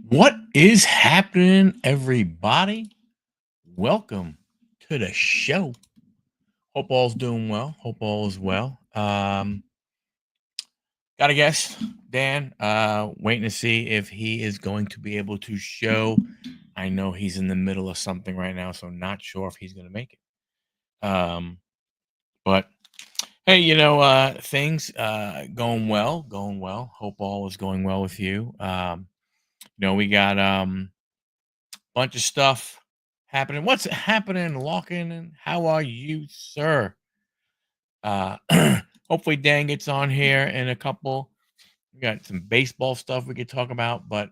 What is happening, everybody? Welcome to the show. Hope all's doing well. Hope all is well. Got a guess, Dan. Waiting to see if he is going to be able to show. I know he's in the middle of something right now, so not sure if he's going to make it. But hey, things going well, going well. Hope all is going well with you. We got bunch of stuff happening. What's happening, Locking? And how are you, sir? Uh, Hopefully Dan gets on here in a couple. We got some baseball stuff we could talk about, but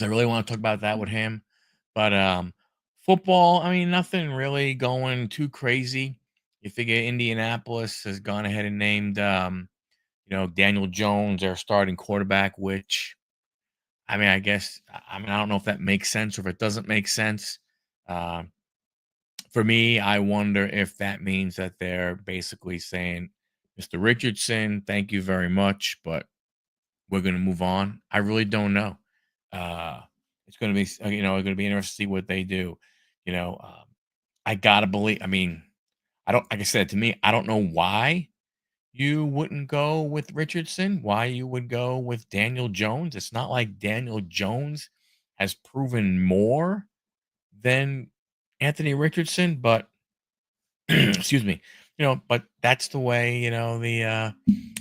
I really want to talk about that with him. But football, I mean, nothing really going too crazy. You figure Indianapolis has gone ahead and named, Daniel Jones their starting quarterback, which I mean, I don't know if that makes sense or if it doesn't make sense. Uh, for me, I wonder if that means that they're basically saying, Mr. Richardson, thank you very much, but we're going to move on. I really don't know. Uh, it's going to be, going to be interesting to see what they do. You know, um, I gotta believe. I mean, I don't. Like I said, to me, I don't know why you wouldn't go with Richardson. Why you would go with Daniel Jones? It's not like Daniel Jones has proven more than Anthony Richardson, but excuse me, but that's the way,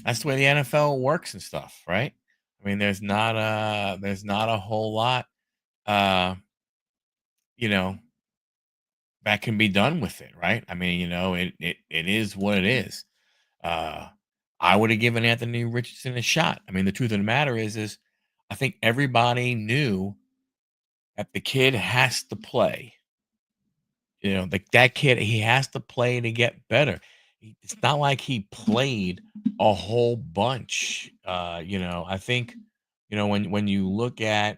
that's the way the NFL works and stuff, right? I mean, there's not a whole lot uh, you know, that can be done with it, right? I mean, it is what it is. Uh I would have given Anthony Richardson a shot. I mean, the truth of the matter is I think everybody knew that the kid has to play. Like that kid, he has to play to get better. It's not like he played a whole bunch. I think, when you look at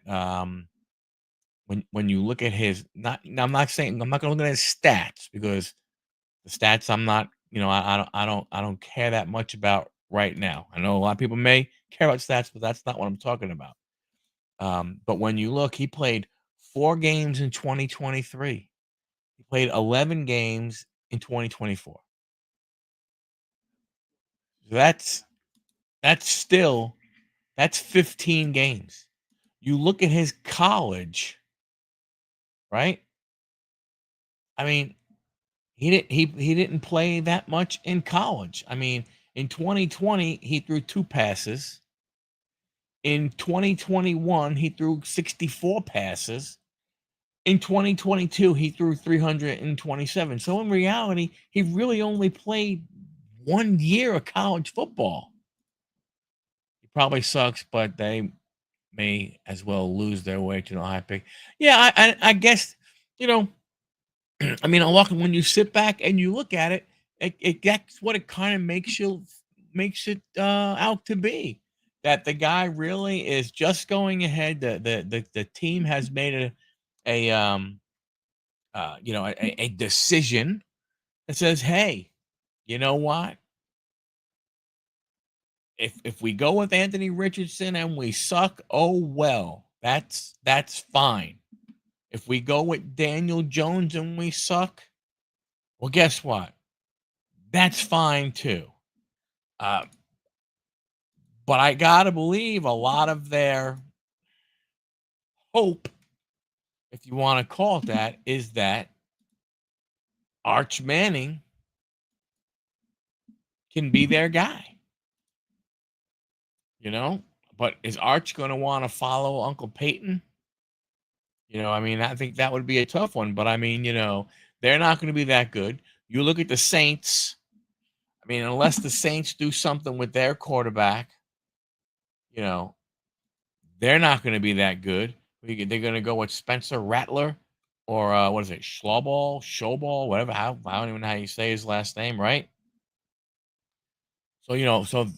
when you look at his not I'm not saying I'm not gonna look at his stats because the stats I'm not, I don't care that much about right now. I know a lot of people may care about stats, but that's not what I'm talking about. But when you look, he played 4 games in 2023. He played 11 games in 2024. That's that's still that's 15 games. You look at his college, right? I mean, he didn't play that much in college. I mean, in 2020 he threw 2 passes. In 2021 he threw 64 passes. In 2022 he threw 327. So in reality, he really only played 1 year of college football. He probably sucks, but they may as well lose their way to the high pick. Yeah, I guess, you know, I mean, when you sit back and you look at it, that's what it kind of makes it out to be. That the guy really is just going ahead. The team has made a a decision that says, hey, you know what? If we go with Anthony Richardson and we suck, oh well, that's fine. If we go with Daniel Jones and we suck, well, guess what? That's fine too. Uh, but I gotta believe a lot of their hope, if you want to call it that, is that Arch Manning can be their guy. You know, but is Arch going to want to follow Uncle Peyton? I mean, I think that would be a tough one. But I mean, they're not going to be that good. You look at the Saints. I mean, unless the Saints do something with their quarterback, you know, they're not going to be that good. They're going to go with Spencer Rattler or what is it, Showball, whatever. I don't even know how you say his last name, right? So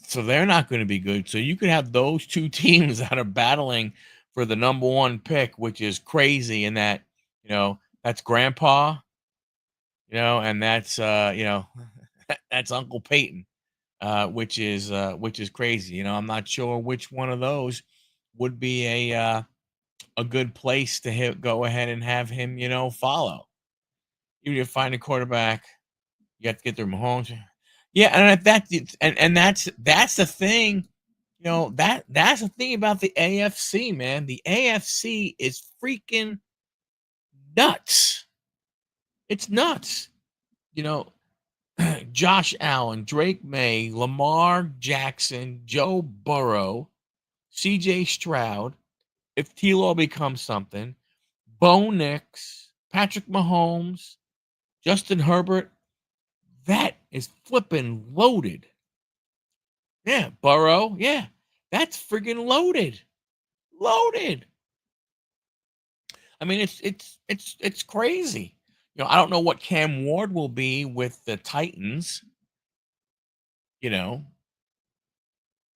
so they're not going to be good. So you could have those two teams that are battling for the number one pick, which is crazy. In that that's Grandpa, and that's that's Uncle Peyton, which is crazy. I'm not sure which one of those would be a good place to go ahead and have him, follow. Even if you find a quarterback, you have to get their Mahomes. Yeah, and that's the thing. That's the thing about the AFC, man. The AFC is freaking nuts. It's nuts. You know, Josh Allen, Drake May, Lamar Jackson, Joe Burrow, CJ Stroud, if T-Law becomes something, Bo Nix, Patrick Mahomes, Justin Herbert, that is flipping loaded. Yeah, Burrow, yeah, that's friggin' loaded. Loaded. I mean, it's crazy. I don't know what Cam Ward will be with the Titans. You know,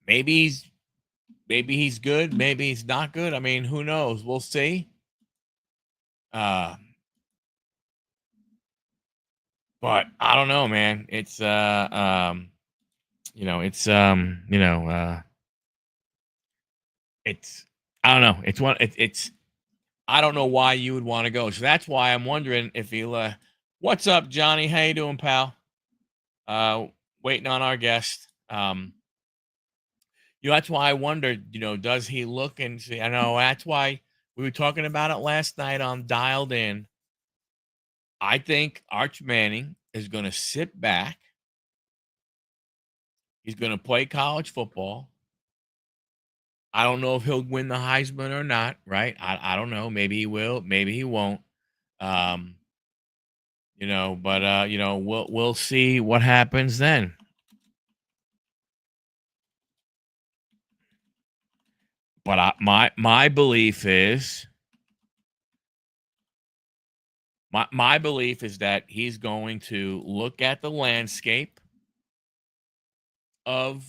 maybe he's good, maybe he's not good. I mean, who knows? We'll see. Uh, but I don't know, man. It's I don't know. It's I don't know why you would want to go. So that's why I'm wondering if he'll what's up, Johnny? How you doing, pal? Uh Waiting on our guest. That's why I wondered, does he look and see? I know that's why we were talking about it last night on Dialed In. I think Arch Manning is going to sit back. He's going to play college football. I don't know if he'll win the Heisman or not, right? I don't know. Maybe he will, maybe he won't. Um, but we'll see what happens then. But my belief is my belief is that he's going to look at the landscape of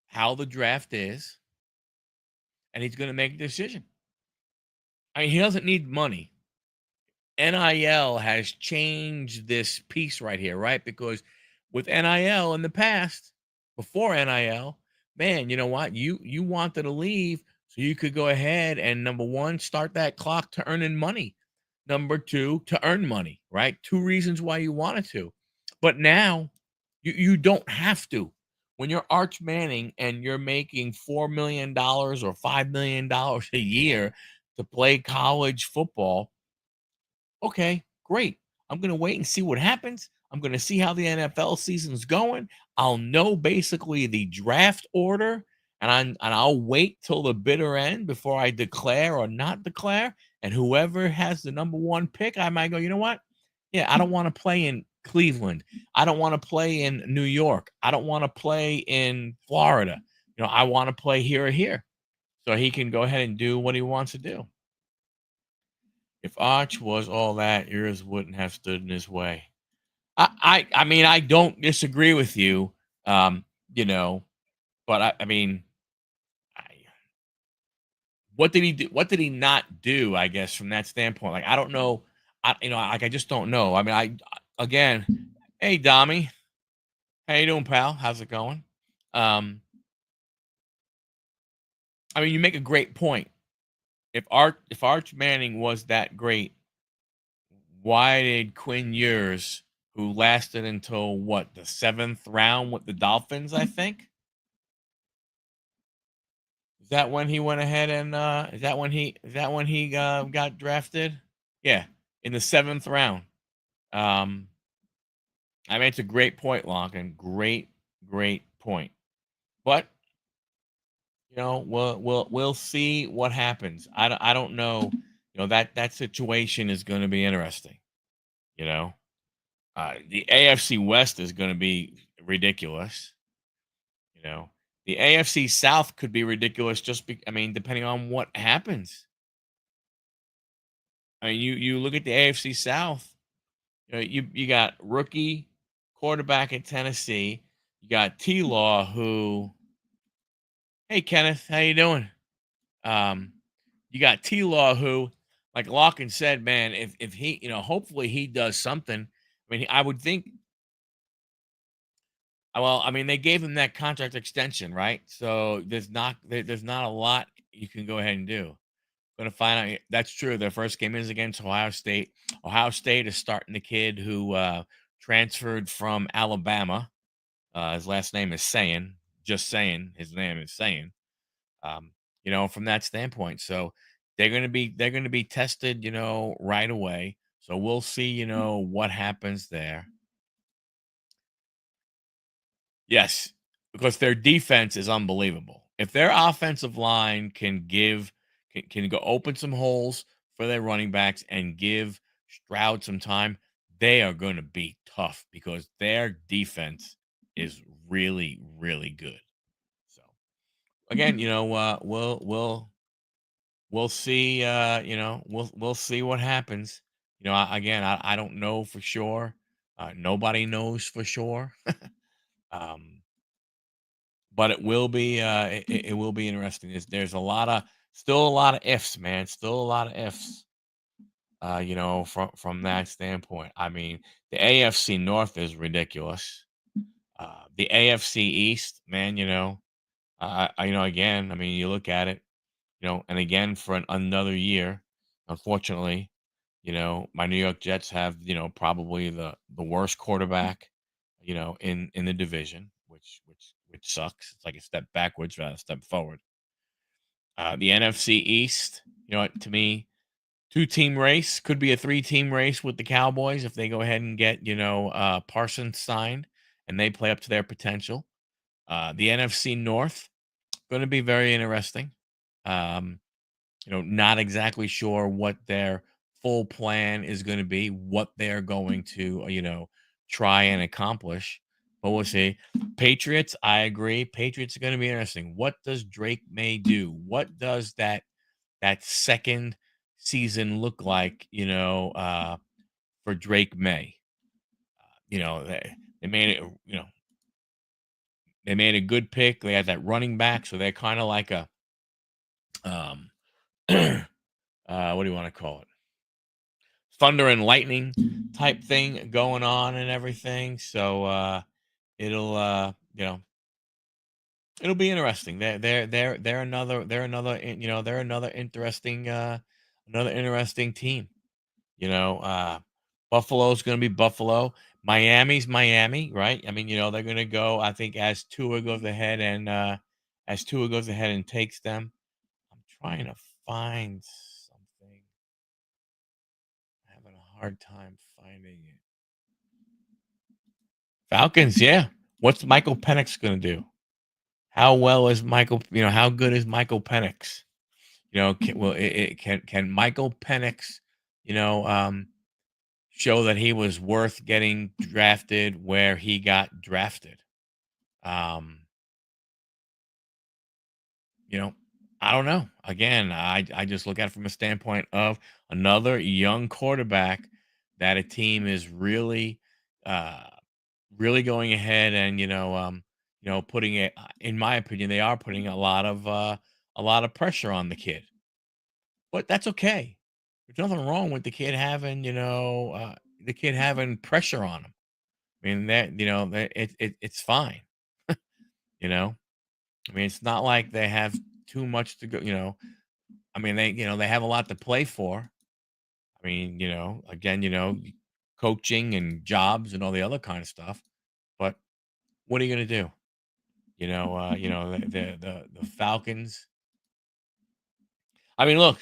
how the draft is, and he's going to make a decision. I mean, he doesn't need money. NIL has changed this piece right here, right? Because with NIL in the past, before NIL, man, you know what? You wanted to leave so you could go ahead and number one, start that clock to earning money. Number two, to earn money, right? Two reasons why you wanted to. But now you don't have to. When you're Arch Manning and you're making $4 million or $5 million a year to play college football, okay, great. I'm going to wait and see what happens. I'm going to see how the NFL season's going. I'll know basically the draft order, and I'll wait till the bitter end before I declare or not declare. And whoever has the number one pick, I might go, you know what? Yeah, I don't want to play in Cleveland. I don't want to play in New York. I don't want to play in Florida. I want to play here or here. So he can go ahead and do what he wants to do. If Arch was all that, yours wouldn't have stood in his way. I mean, I don't disagree with you. Um, you know, but I mean, I, what did he do? What did he not do? I guess from that standpoint, like I don't know. I just don't know. I mean, again, hey Dommy, how you doing, pal? How's it going? Um, I mean, you make a great point. If Arch Manning was that great, why did Quinn Ewers, who lasted until what, the seventh round with the Dolphins, I think? Is that when he went ahead and got drafted? Yeah, in the seventh round. Um, I mean, it's a great point, Lonkin. Great point. But we'll see what happens. I don't know. That situation is going to be interesting. You know, the AFC West is going to be ridiculous. You know, the AFC South could be ridiculous. I mean, depending on what happens. I mean, you look at the AFC South. You got rookie quarterback at Tennessee. You got T Law, who, hey Kenneth, how you doing? Um, you got T Law, who, like Lockin said, man, if he, hopefully he does something. I mean, I would think. Well, I mean, they gave him that contract extension, right? So there's not a lot you can go ahead and do. Gonna find out. That's true. Their first game is against Ohio State. Ohio State is starting the kid who transferred from Alabama. His last name is Saying. Just saying, his name is Saying. Um, from that standpoint, so they're gonna be tested, right away. So we'll see, what happens there. Yes, because their defense is unbelievable. If their offensive line can go open some holes for their running backs and give Stroud some time, they are going to be tough because their defense is really, really good. So again, we'll see. We'll see what happens. I don't know for sure. Nobody knows for sure. um, but it will be interesting. There's still a lot of ifs, man. Still a lot of ifs. From that standpoint. I mean, the AFC North is ridiculous. The AFC East, man. Again. I mean, you look at it. And again for another year, unfortunately, my New York Jets have probably the worst quarterback, in the division, which sucks. It's like a step backwards rather than a step forward. The NFC East, to me, two-team race could be a three-team race with the Cowboys if they go ahead and get Parsons signed and they play up to their potential. The NFC North going to be very interesting. Um, not exactly sure what their full plan is going to be, what they're going to, try and accomplish. But we'll see. Patriots, I agree. Patriots are going to be interesting. What does Drake May do? What does that second season look like? For Drake May. They made it. They made a good pick. They had that running back, so they're kind of like a um, what do you want to call it? Thunder and lightning type thing going on and everything. So it'll it'll be interesting. They're another interesting team. You know, uh Buffalo's gonna be Buffalo. Miami's Miami, right? I mean, they're gonna go, I think, as Tua goes ahead and takes them. I'm trying to find something. Having a hard time finding it. Falcons, yeah. What's Michael Penix going to do? How well is Michael? How good is Michael Penix? Can Michael Penix, you know, um, show that he was worth getting drafted where he got drafted? Um, you know, I don't know. Again, I just look at it from a standpoint of another young quarterback that a team is really, uh, really going ahead and putting it. In my opinion, they are putting a lot of pressure on the kid, but that's okay. There's nothing wrong with the kid having pressure on him. I mean that it's fine. You know, I mean it's not like they have too much to go. I mean they have a lot to play for. I mean again coaching and jobs and all the other kind of stuff. But what are you gonna do? The Falcons. I mean, look,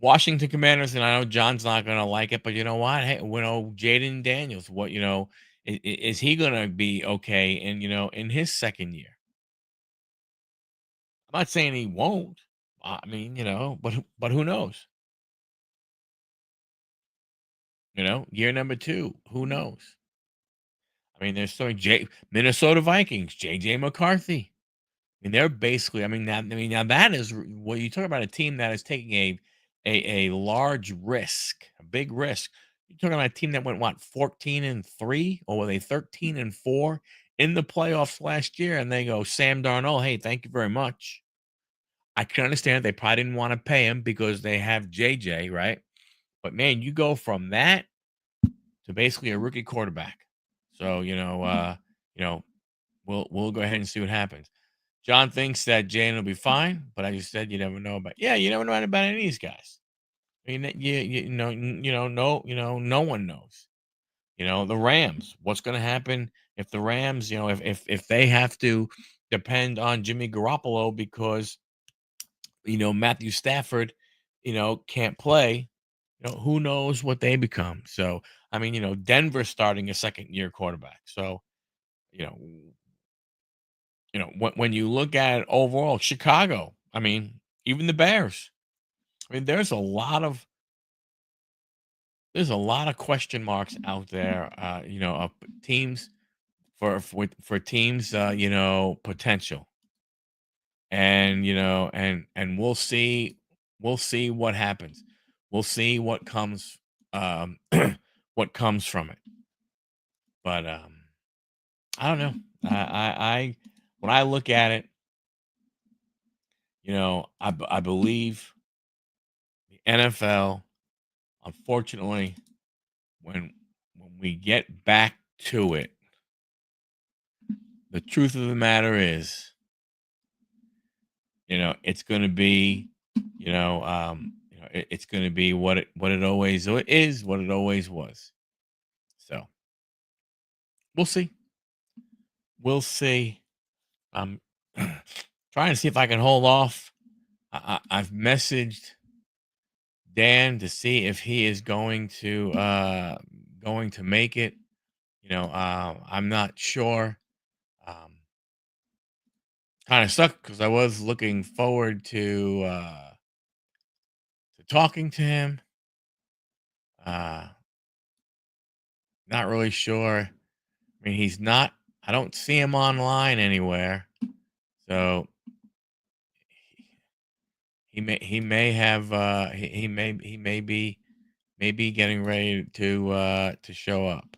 Washington Commanders, and I know John's not gonna like it, but you know what? Hey, Jaden Daniels, what is he gonna be okay in his second year? I'm not saying he won't. I mean, but who knows? Year number two, who knows? I mean, there's so Minnesota Vikings, JJ McCarthy. I mean, they're basically. Now that is what you talk about, a team that is taking a large risk, a big risk. You're talking about a team that went what 14-3, or were they 13-4 in the playoffs last year, and they go Sam Darnold. Hey, thank you very much. I can understand they probably didn't want to pay him because they have JJ, right? But man, you go from that to basically a rookie quarterback. So you know, we'll go ahead and see what happens. John thinks that Jane will be fine, but as you said, you never know about. Yeah, you never know about any of these guys. I mean, no one knows. The Rams. What's going to happen if the Rams, if they have to depend on Jimmy Garoppolo because Matthew Stafford, can't play. Who knows what they become? So, I mean, Denver's starting a second year quarterback. So, you know, when you look at it overall, Chicago, I mean, even the Bears. I mean, there's a lot of question marks out there. Of teams for teams, potential, and we'll see what happens. We'll see what comes, um, what comes from it. But I don't know. When I look at it, I believe the NFL. Unfortunately, when we get back to it, the truth of the matter is, it's going to be, it's going to be what it always is, what it always was. So we'll see. We'll see. I'm trying to see if I can hold off. I've messaged Dan to see if he is going to make it. I'm not sure. Um, Kind of sucked because I was looking forward to talking to him. Uh, Not really sure. I mean, he's not. I don't see him online anywhere. So he may have he may be getting ready to show up.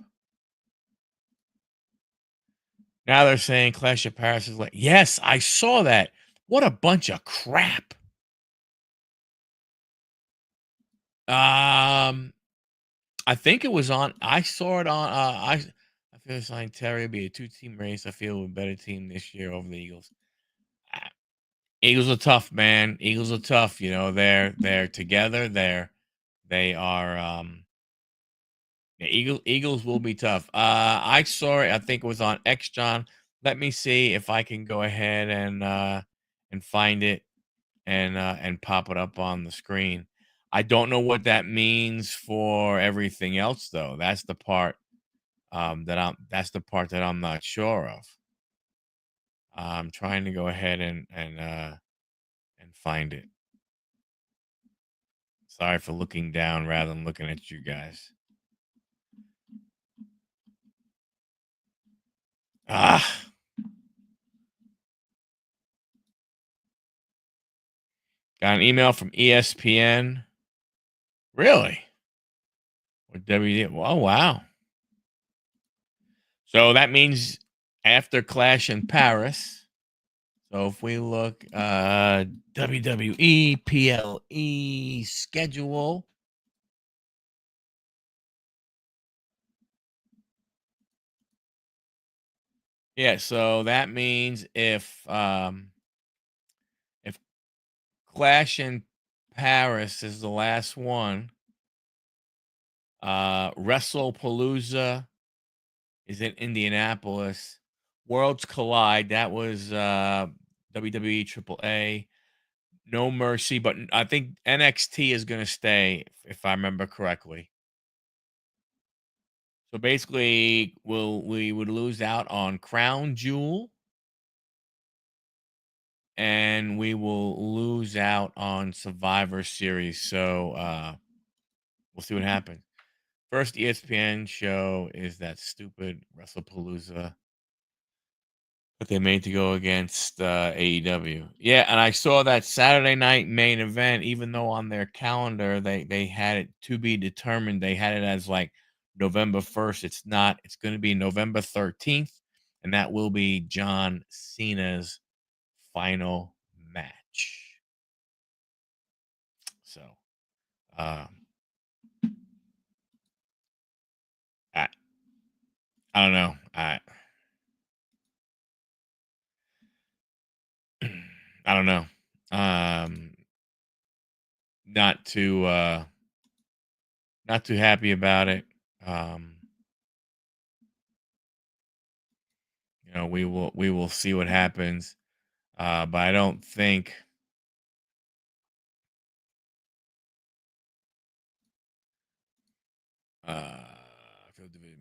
Now they're saying Clash of Paris is like, yes, I saw that. What a bunch of crap. Um, I think it was on. I saw it on. I feel it's like Terry be a two-team race. I feel a better team this year over the Eagles. Ah, Eagles are tough, man. Eagles are tough. They're together. They are. The Eagles will be tough. I saw it. I think it was on X John. Let me see if I can go ahead and find it and pop it up on the screen. I don't know what that means for everything else, though. That's the part that I'm not sure of. I'm trying to go ahead and find it. Sorry for looking down rather than looking at you guys. Ah, got an email from ESPN. Really? Or WD? Oh wow. So that means after Clash in Paris. So if we look WWE PLE schedule. Yeah, so that means if Clash in Paris is the last one, WrestlePalooza is in Indianapolis. Worlds Collide, that was WWE Triple A. No Mercy, but I think NXT is going to stay, if I remember correctly. So basically, we would lose out on Crown Jewel, and we will lose out on Survivor Series. So we'll see what happens. First ESPN show is that stupid WrestlePalooza that they made to go against AEW. Yeah, and I saw that Saturday night main event, even though on their calendar they had it to be determined. They had it as like November 1st. It's not. It's going to be November 13th, and that will be John Cena's final match. So, um, I I don't know. I don't know. Not too not too happy about it. Um, we will see what happens. But I don't think field division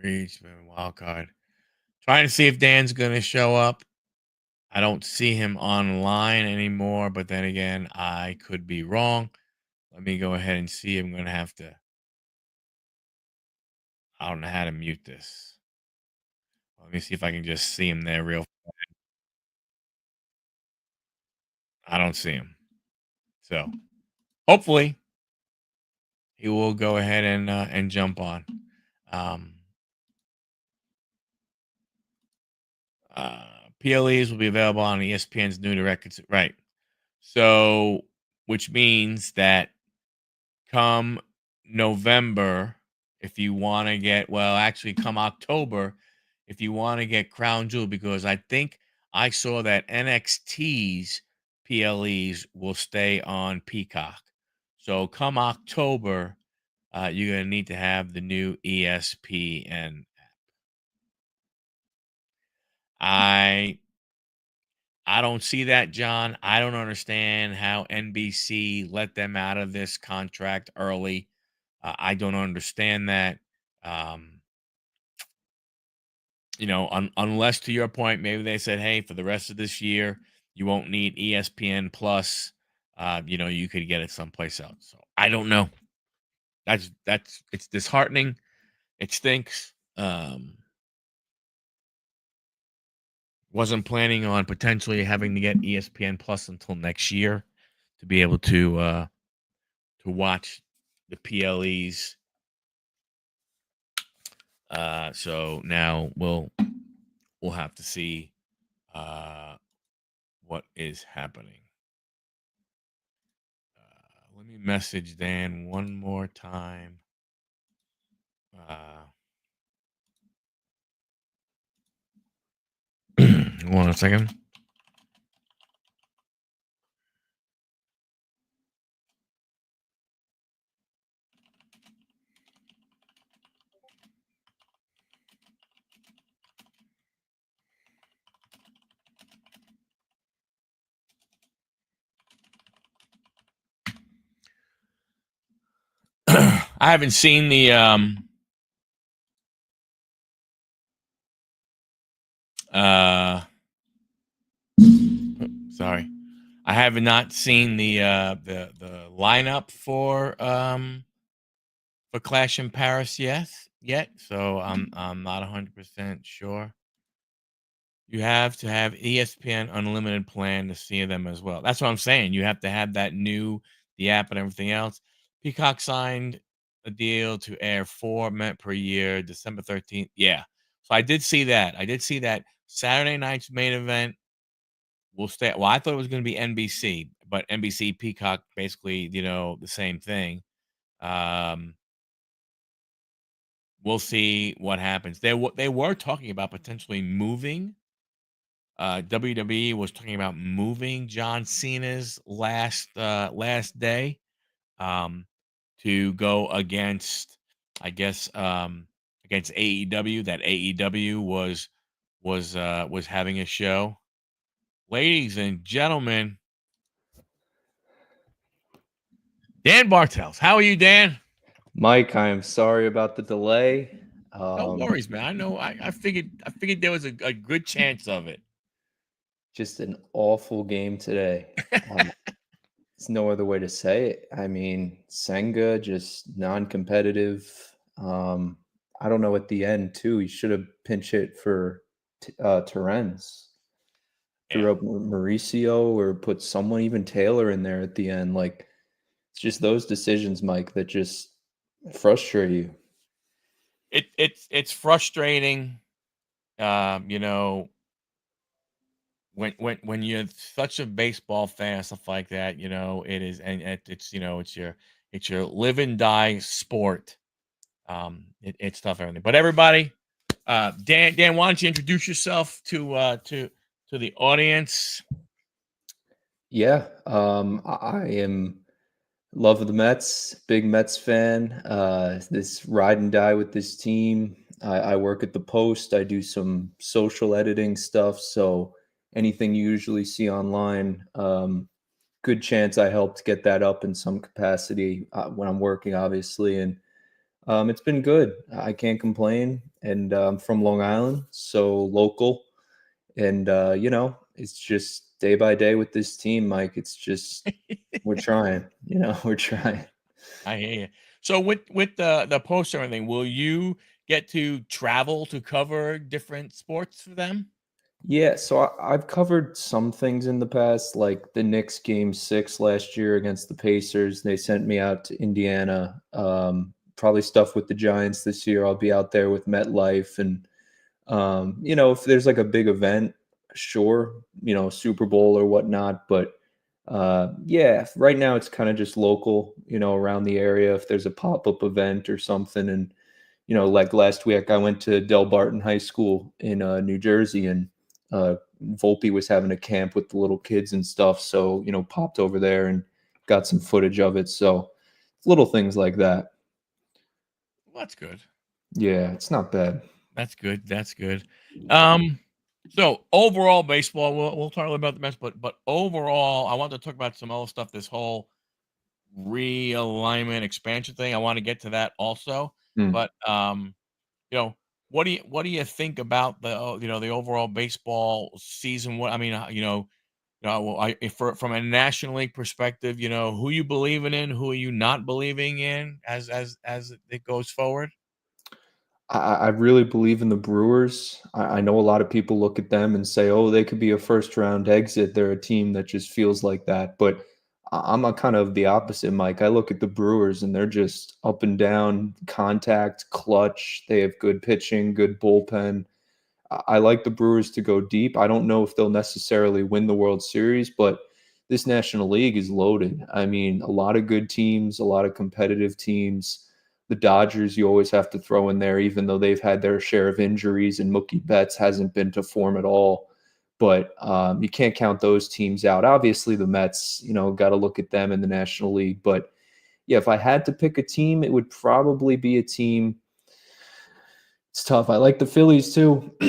reach wild card. Trying to see if Dan's gonna show up. I don't see him online anymore, but then again, I could be wrong. Let me go ahead and see. I'm gonna have to. I don't know how to mute this. Let me see if I can just see him there real. I don't see him. So hopefully he will go ahead and jump on. Um, uh, PLEs will be available on ESPN's new direct. Right. So, which means that come November, if you want to get, well, actually, come October, if you want to get Crown Jewel, because I think I saw that NXT's PLEs will stay on Peacock. So, come October, you're going to need to have the new ESPN. I I don't see that, John. I don't understand how NBC let them out of this contract early. I don't understand that. Um, unless to your point, maybe they said, "Hey, for the rest of this year, you won't need ESPN Plus. You could get it someplace else." So I don't know. That's it's disheartening. It stinks. Wasn't planning on potentially having to get ESPN Plus until next year to be able to watch the PLEs. So now we'll have to see what is happening. Let me message Dan one more time. Hold on a second. I haven't seen the sorry. I have not seen the lineup for Clash in Paris yet, so I'm not 100% sure. You have to have ESPN Unlimited plan to see them as well. That's what I'm saying. You have to have the app and everything else. Peacock signed a deal to air 4 minutes per year, December 13th. Yeah. So I did see that. I did see that Saturday night's main event will stay. Well, I thought it was going to be NBC, but NBC Peacock basically, the same thing. Um, we'll see what happens. They were talking about potentially moving. WWE was talking about moving John Cena's last day um, to go against, I guess, against AEW. That AEW was having a show. Ladies and gentlemen, Dan Bartels. How are you, Dan? Mike, I am sorry about the delay. No worries, man. I know. I figured there was a good chance of it. Just an awful game today. There's no other way to say it. I mean, Senga just non-competitive. I don't know at the end too. He should have pinch hit for Terens. Yeah. Threw up Mauricio or put someone, even Taylor, in there at the end. Like, it's just those decisions, Mike, that just frustrate you. It's frustrating. You know, when you're such a baseball fan, stuff like that, it is, and it's it's your live and die sport. It's tough, everything. But everybody, Dan, why don't you introduce yourself to the audience? Yeah, I am love the Mets, big Mets fan. This ride and die with this team. I work at the Post. I do some social editing stuff, so anything you usually see online, good chance I helped get that up in some capacity when I'm working, obviously, and it's been good. I can't complain, and I'm from Long Island, so local. And it's just day by day with this team, Mike. It's just we're trying, we're trying. I hear you. So with the post and everything, will you get to travel to cover different sports for them? Yeah, so I've covered some things in the past, like the Knicks game 6 last year against the Pacers. They sent me out to Indiana. Probably stuff with the Giants this year. I'll be out there with MetLife, and if there's like a big event, sure, Super Bowl or whatnot. But yeah, right now it's kind of just local, around the area. If there's a pop-up event or something, and like last week, I went to Del Barton High School in New Jersey, and Volpe was having a camp with the little kids and stuff. So, popped over there and got some footage of it. So, little things like that. Well, that's good. Yeah, it's not bad. That's good. That's good. Um, so overall baseball, we'll talk a little about the Mets, but overall, I want to talk about some other stuff. This whole realignment expansion thing. I want to get to that also. Mm. But you know, what do you think about the overall baseball season? What I mean, well, if from a National League perspective, who you believing in, who are you not believing in as it goes forward? I really believe in the Brewers. I know a lot of people look at them and say, "Oh, they could be a first round exit." They're a team that just feels like that. But I'm a kind of the opposite, Mike. I look at the Brewers and they're just up and down, contact, clutch. They have good pitching, good bullpen. I like the Brewers to go deep. I don't know if they'll necessarily win the World Series, but this National League is loaded. I mean, a lot of good teams, a lot of competitive teams. The Dodgers, you always have to throw in there, even though they've had their share of injuries and Mookie Betts hasn't been to form at all. But you can't count those teams out. Obviously, the Mets, got to look at them in the National League. But yeah, if I had to pick a team, it would probably be a team. It's tough. I like the Phillies too. How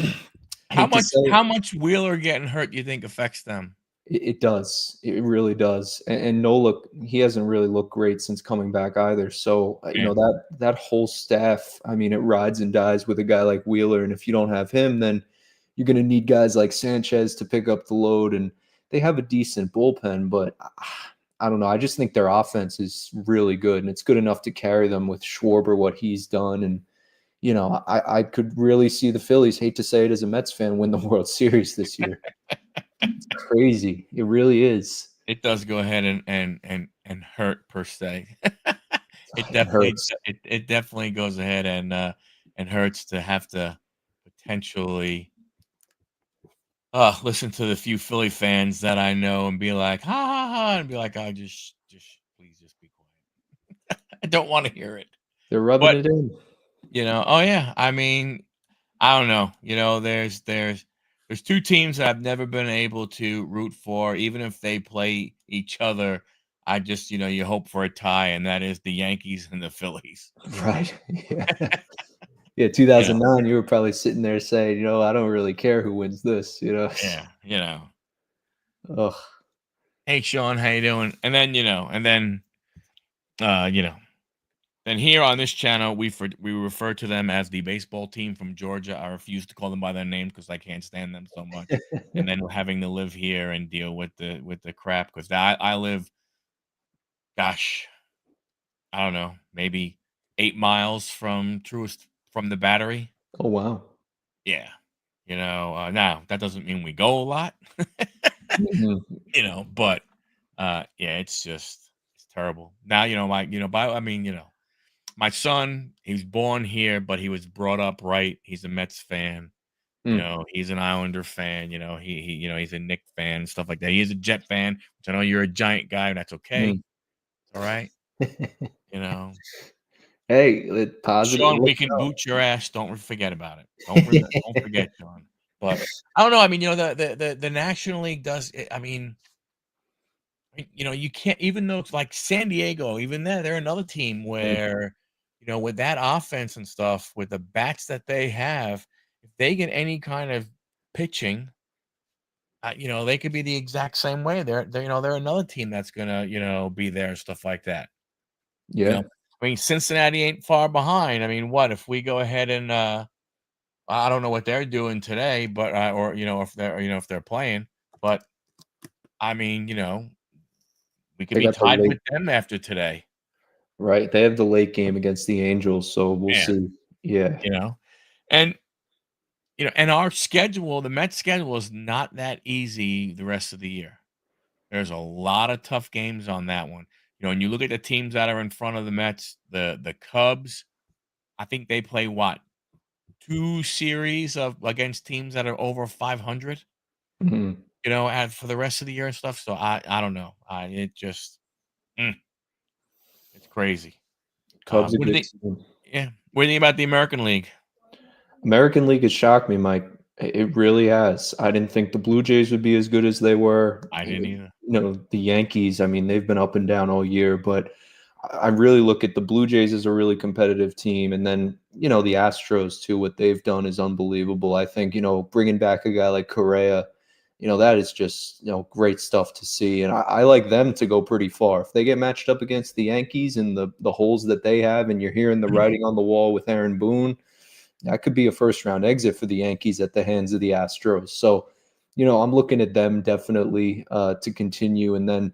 Hate to much say it. how much Wheeler getting hurt do you think affects them? It does. It really does. And Nola, he hasn't really looked great since coming back either. So, Yeah. that whole staff, I mean, it rides and dies with a guy like Wheeler. And if you don't have him, then you're going to need guys like Sanchez to pick up the load. And they have a decent bullpen, but I don't know. I just think their offense is really good, and it's good enough to carry them with Schwarber, what he's done. And, I could really see the Phillies, hate to say it as a Mets fan, win the World Series this year. It's crazy. It really is. It does go ahead and hurt per se. It It definitely hurts. it definitely goes ahead and hurts to have to potentially, listen to the few Philly fans that I know and be like, "Ha, ha, ha," and be like, "Oh, just please just be quiet." I don't wanna hear it. They're rubbing But, it in. oh, yeah, I mean, I don't know, there's 2 teams that I've never been able to root for, even if they play each other. I just, you hope for a tie, and that is the Yankees and the Phillies. Right. Yeah. Yeah, You know? 2009, you were probably sitting there saying, I don't really care who wins this, Yeah, Ugh. "Hey, Sean, how you doing?" And then, uh, you know, then here on this channel, we refer to them as the baseball team from Georgia. I refuse to call them by their name because I can't stand them so much. And then having to live here and deal with the crap because I live, gosh, I don't know, maybe 8 miles from from the Battery. Oh, wow. Yeah, now that doesn't mean we go a lot, Mhm. but yeah, it's terrible. Now my son, he was born here, but he was brought up right. He's a Mets fan. Mm, He's an Islander fan. He's a Knick fan, stuff like that. He is a Jet fan, which I know you're a Giant guy. That's okay. mm. It's all right. You know, Hey, positive, Sean, look we can out. boot your ass. Don't forget about it. Don't forget, Sean. But I don't know. I mean, the National League does. I mean, You can't, even though it's like San Diego, even there, they're another team where, with that offense and stuff, with the bats that they have, if they get any kind of pitching, they could be the exact same way. They're another team that's gonna, be there and stuff like that. You know, Yeah, I mean, Cincinnati ain't far behind. I mean, what if we go ahead and I don't know what they're doing today, but or if they're playing, but I mean, we could they be got the tied late with them after today. right, they have the late game against the Angels, so we'll Man, see. Yeah. you know, and and our schedule, the Mets schedule is not that easy the rest of the year. There's a lot of tough games on that one. And you look at the teams that are in front of the Mets, the Cubs. I think they play what, two series of against teams that are over 500. Mhm. And for the rest of the year and stuff. So I don't know. It just mm, it's crazy. Cubs a What do you good think? team. Yeah. What do you think about the American League? American League has shocked me, Mike. It really has. I didn't think the Blue Jays would be as good as they were. I didn't either. The Yankees, I mean, they've been up and down all year, but I really look at the Blue Jays as a really competitive team. And then, the Astros, too, what they've done is unbelievable. I think, bringing back a guy like Correa, that is just, great stuff to see. And I like them to go pretty far. If they get matched up against the Yankees and the holes that they have, and you're hearing the writing on the wall with Aaron Boone, that could be a first round exit for the Yankees at the hands of the Astros. So, I'm looking at them definitely to continue. And then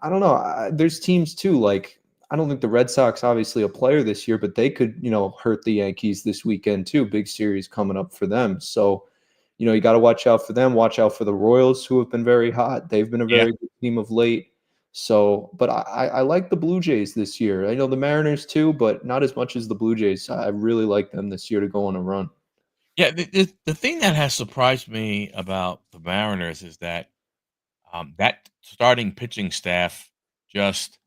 I don't know. There's teams too. Like I don't think the Red Sox obviously a player this year, but they could hurt the Yankees this weekend too. Big series coming up for them. So you got to watch out for them. Watch out for the Royals, who have been very hot. They've been a Yeah. very good team of late. So, but I like the Blue Jays this year. I know the Mariners too, but not as much as the Blue Jays. I really like them this year to go on a run. Yeah. The thing that has surprised me about the Mariners is that that starting pitching staff just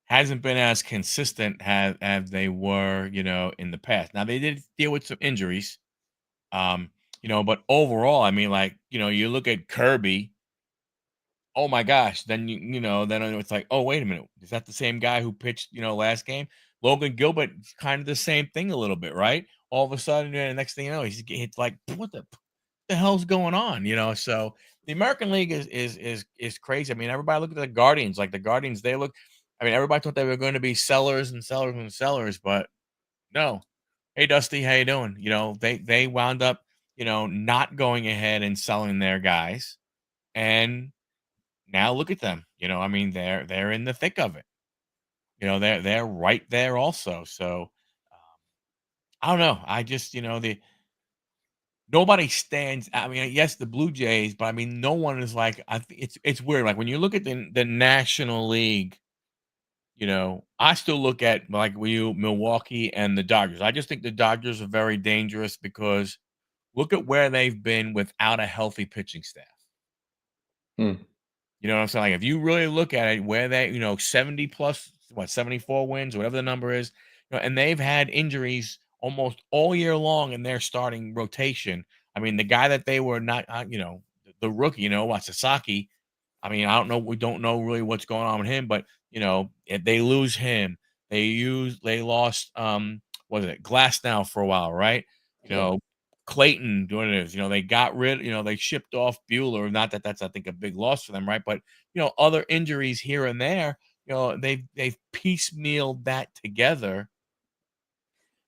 hasn't been as consistent as they were, in the past. Now they did deal with some injuries, but overall, I mean, like, you look at Kirby. Oh my gosh, then it's like, oh wait a minute, is that the same guy who pitched, last game? Logan Gilbert, kind of the same thing a little bit, right? All of a sudden, the next thing you know, it's like, what the hell's going on? So the American League is crazy. I mean, everybody look at the Guardians. Like the Guardians, they look. I mean, everybody thought they were going to be sellers and sellers and sellers, but no. Hey, Dusty, how you doing? They wound up, not going ahead and selling their guys, and now look at them. I mean, they're in the thick of it. They're right there also. So I don't know. I just, the nobody stands. I mean, yes, the Blue Jays, but I mean, no one is like. It's weird. Like when you look at the National League, I still look at like Milwaukee and the Dodgers. I just think the Dodgers are very dangerous because look at where they've been without a healthy pitching staff. Hmm. You know what I'm saying? Like if you really look at it, where they, 70 plus, 74 wins, whatever the number is, and they've had injuries almost all year long in their starting rotation. I mean, the guy that they were not, the rookie, what Sasaki. I mean, I don't know. We don't know really what's going on with him, but if they lose him, they lost what is it, Glass now for a while, right? You Yeah. know, Clayton doing it is, they got rid, they shipped off Bueller. Not that that's I think a big loss for them, right? But other injuries here and there, they've piecemealed that together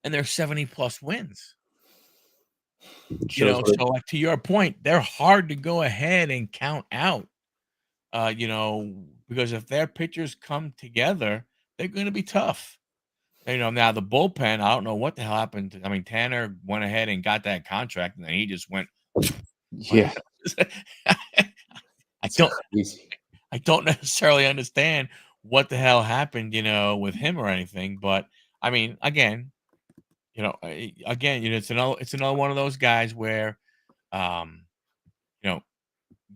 and they're 70 plus wins. Shows what So like to your point, they're hard to go ahead and count out. Because if their pitchers come together, they're going to be tough. Now the bullpen, I don't know what the hell happened. I mean, Tanner went ahead and got that contract, and then he just went. What yeah, the hell? I it's don't, crazy. I don't necessarily understand what the hell happened, with him or anything. But I mean, it's another one of those guys where, um, you know,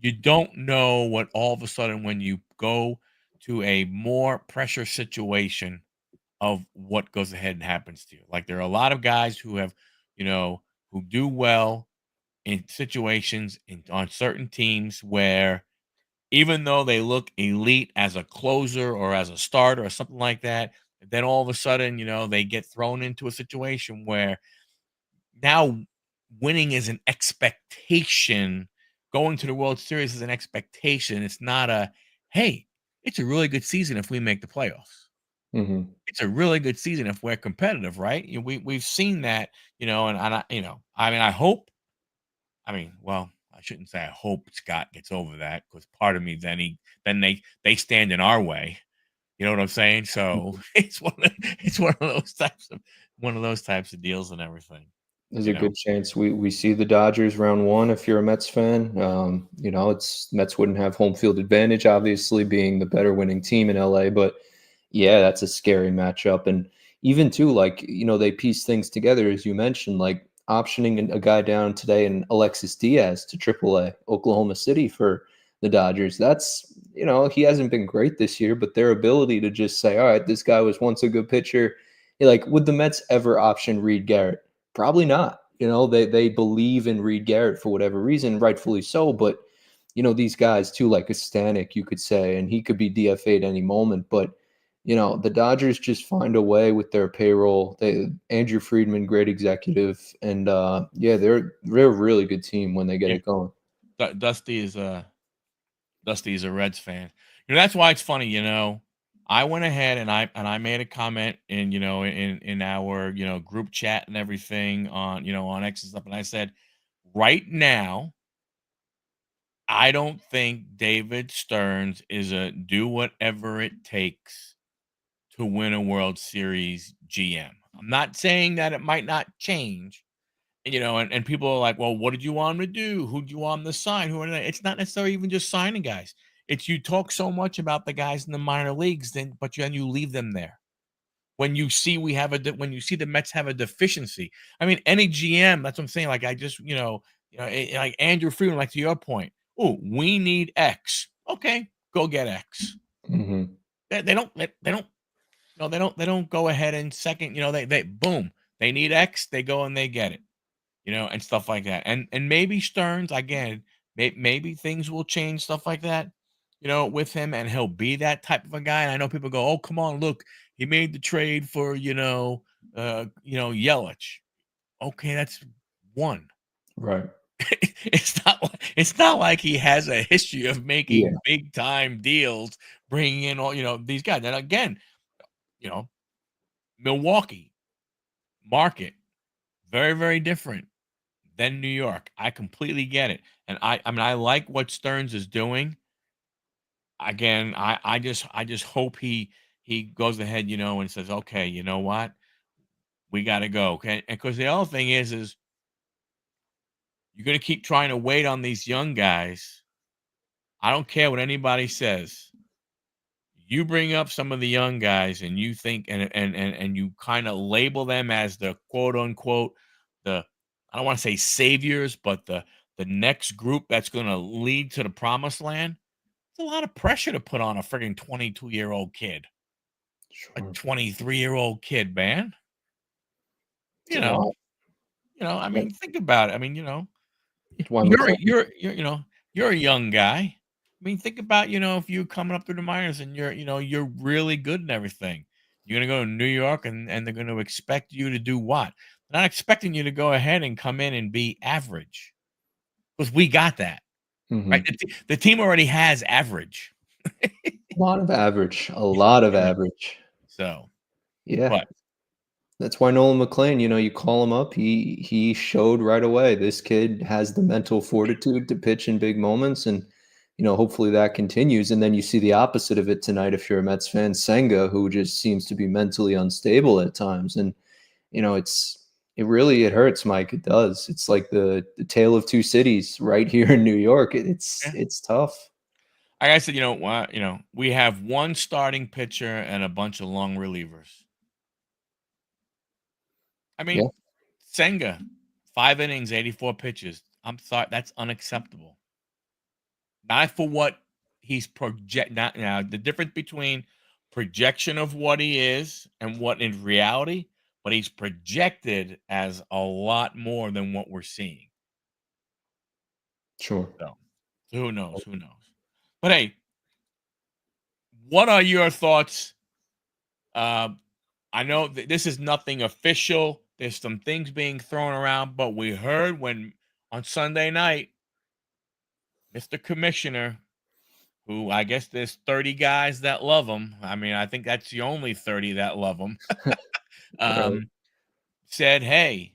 you don't know what all of a sudden when you go to a more pressure situation of what goes ahead and happens to you. Like there are a lot of guys who have, who do well in situations on certain teams where even though they look elite as a closer or as a starter or something like that, then all of a sudden, they get thrown into a situation where now winning is an expectation. Going to the World Series is an expectation. It's not a, hey, it's a really good season if we make the playoffs. Mhm. It's a really good season if we're competitive, right? We've seen that, and I mean, I hope. I mean, well, I shouldn't say I hope Scott gets over that because part of me then they stand in our way. You know what I'm saying? So Mhm. it's one of those types of deals and everything. There's You a know, good chance we see the Dodgers round 1 if you're a Mets fan. It's Mets wouldn't have home field advantage, obviously, being the better winning team in LA, but yeah, that's a scary matchup. And even too, like, they piece things together, as you mentioned, like optioning a guy down today and Alexis Diaz to AAA, Oklahoma City for the Dodgers. That's, he hasn't been great this year, but their ability to just say, all right, this guy was once a good pitcher. Like, would the Mets ever option Reed Garrett? Probably not. They believe in Reed Garrett for whatever reason, rightfully so. But these guys too, like a Stanek, you could say, and he could be DFA'd any moment. But the Dodgers just find a way with their payroll. Andrew Friedman, great executive, and yeah, they're a really good team when they get yeah. it going. Dusty is a Reds fan. That's why it's funny. I went ahead and I made a comment in our group chat and everything on X and stuff, and I said, right now, I don't think David Stearns is a do whatever it takes to win a World Series GM. I'm not saying that it might not change. And people are like, well, what did you want him to do? Who do you want him to sign? Who are they? It's not necessarily even just signing guys. It's you talk so much about the guys in the minor leagues, but then you leave them there. When you see when you see the Mets have a deficiency, I mean, any GM. That's what I'm saying. Like I just, like Andrew Freeman. Like to your point, oh, we need X. Okay, go get X. Hmm. They don't. No, they don't go ahead and second. They boom. They need X. They go and they get it. And stuff like that. And maybe Stearns again, maybe things will change, stuff like that, with him, and he'll be that type of a guy. And I know people go, "Oh, come on, look, he made the trade for Yelich." Okay, that's one. Right. It's not like he has a history of Yeah. making big time deals, bringing in all these guys. And again, you know, Milwaukee market very very different than New York. I completely get it. And I mean I like what Stearns is doing. Again, I just hope he goes ahead, and says, "Okay, you know what? We got to go." Okay? And cuz the other thing is you're going to keep trying to wait on these young guys. I don't care what anybody says. You bring up some of the young guys and you think and you kind of label them as the quote unquote the I don't want to say saviors, but the next group that's going to lead to the promised land. It's a lot of pressure to put on a friggin' 22-year-old kid, a Sure. 23-year-old kid, man. It's You a know, lot. I Yeah. mean, think about it. I mean, That's why you're McLean. you're a young guy. I mean, think about, if you coming up through the minors and you're really good and everything. You're gonna go to New York and they're gonna expect you to do what? They're not expecting you to go ahead and come in and be average because we got that, right? Hmm. The team already has average. A lot of average. A lot of Yeah. average. So, Yeah. but That's why Nolan McLean, you call him up, he showed right away this kid has the mental fortitude to pitch in big moments, and hopefully that continues. And then you see the opposite of it tonight if you're a Mets fan, Senga, who just seems to be mentally unstable at times. And it hurts, Mike. It does. It's like the tale of two cities right here in New York. yeah. It's tough. Like I said, what, we have one starting pitcher and a bunch of long relievers. I Yeah. mean, Senga, 5 innings, 84 pitches. I'm sorry, that's unacceptable. Not for what he's project. Not now. The difference between projection of what he is and what in reality, but he's projected as a lot more than what we're seeing. Sure. So who knows? Who knows? But hey, what are your thoughts? Uh, I know that this is nothing official. There's some things being thrown around, but we heard when on Sunday night, Mr. Commissioner, who I guess there's 30 guys that love him. I mean, I think that's the only 30 that love him. Right. um, said, "Hey,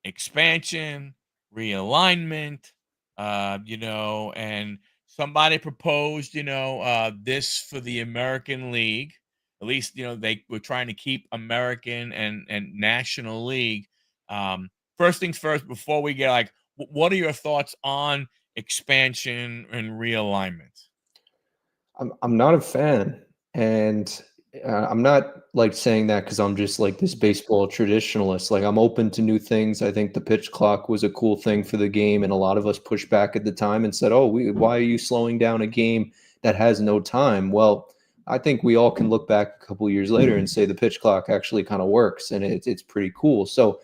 expansion, realignment, and somebody proposed, this for the American League. At least, they were trying to keep American and National League. First things first, before we get like, what are your thoughts on expansion and realignment? I'm not a fan, and I'm not like saying that because I'm just like this baseball traditionalist. Like I'm open to new things. I think the pitch clock was a cool thing for the game, and a lot of us pushed back at the time and said, "Oh, why are you slowing down a game that has no time?" Well, I think we all can look back a couple years later and say the pitch clock actually kind of works, and it's pretty cool. So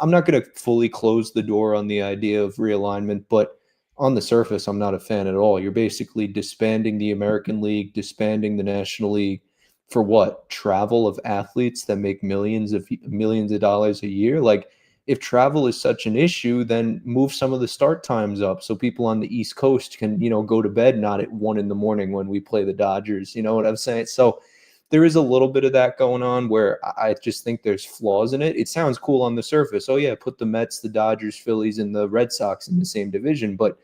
I'm not going to fully close the door on the idea of realignment, but on the surface, I'm not a fan at all. You're basically disbanding the American League, disbanding the National League for what? Travel of athletes that make millions of dollars a year. Like if travel is such an issue, then move some of the start times up so people on the East Coast can, go to bed not at 1 in the morning when we play the Dodgers. You know what I'm saying? So there is a little bit of that going on where I just think there's flaws in it. It sounds cool on the surface. Oh yeah, put the Mets, the Dodgers, Phillies, and the Red Sox in the same division, but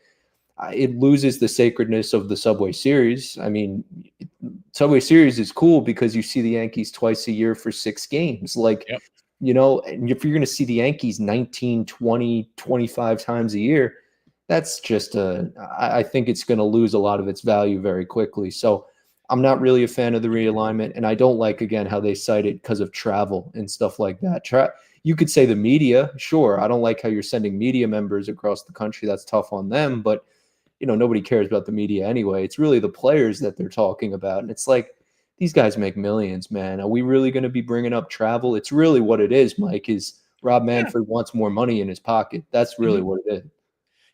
it loses the sacredness of the Subway Series. I mean, Subway Series is cool because you see the Yankees twice a year for 6 games. Like, Yep. and if you're going to see the Yankees 19, 20, 25 times a year, that's just I think it's going to lose a lot of its value very quickly. So I'm not really a fan of the realignment. And I don't like, again, how they cite it because of travel and stuff like that. You could say the media, sure. I don't like how you're sending media members across the country. That's tough on them. But nobody cares about the media anyway. It's really the players that they're talking about. And it's like, these guys make millions, man. Are we really going to be bringing up travel? It's really what it is, Mike, is Rob Yeah. Manfred wants more money in his pocket. That's really Mhm. what it is.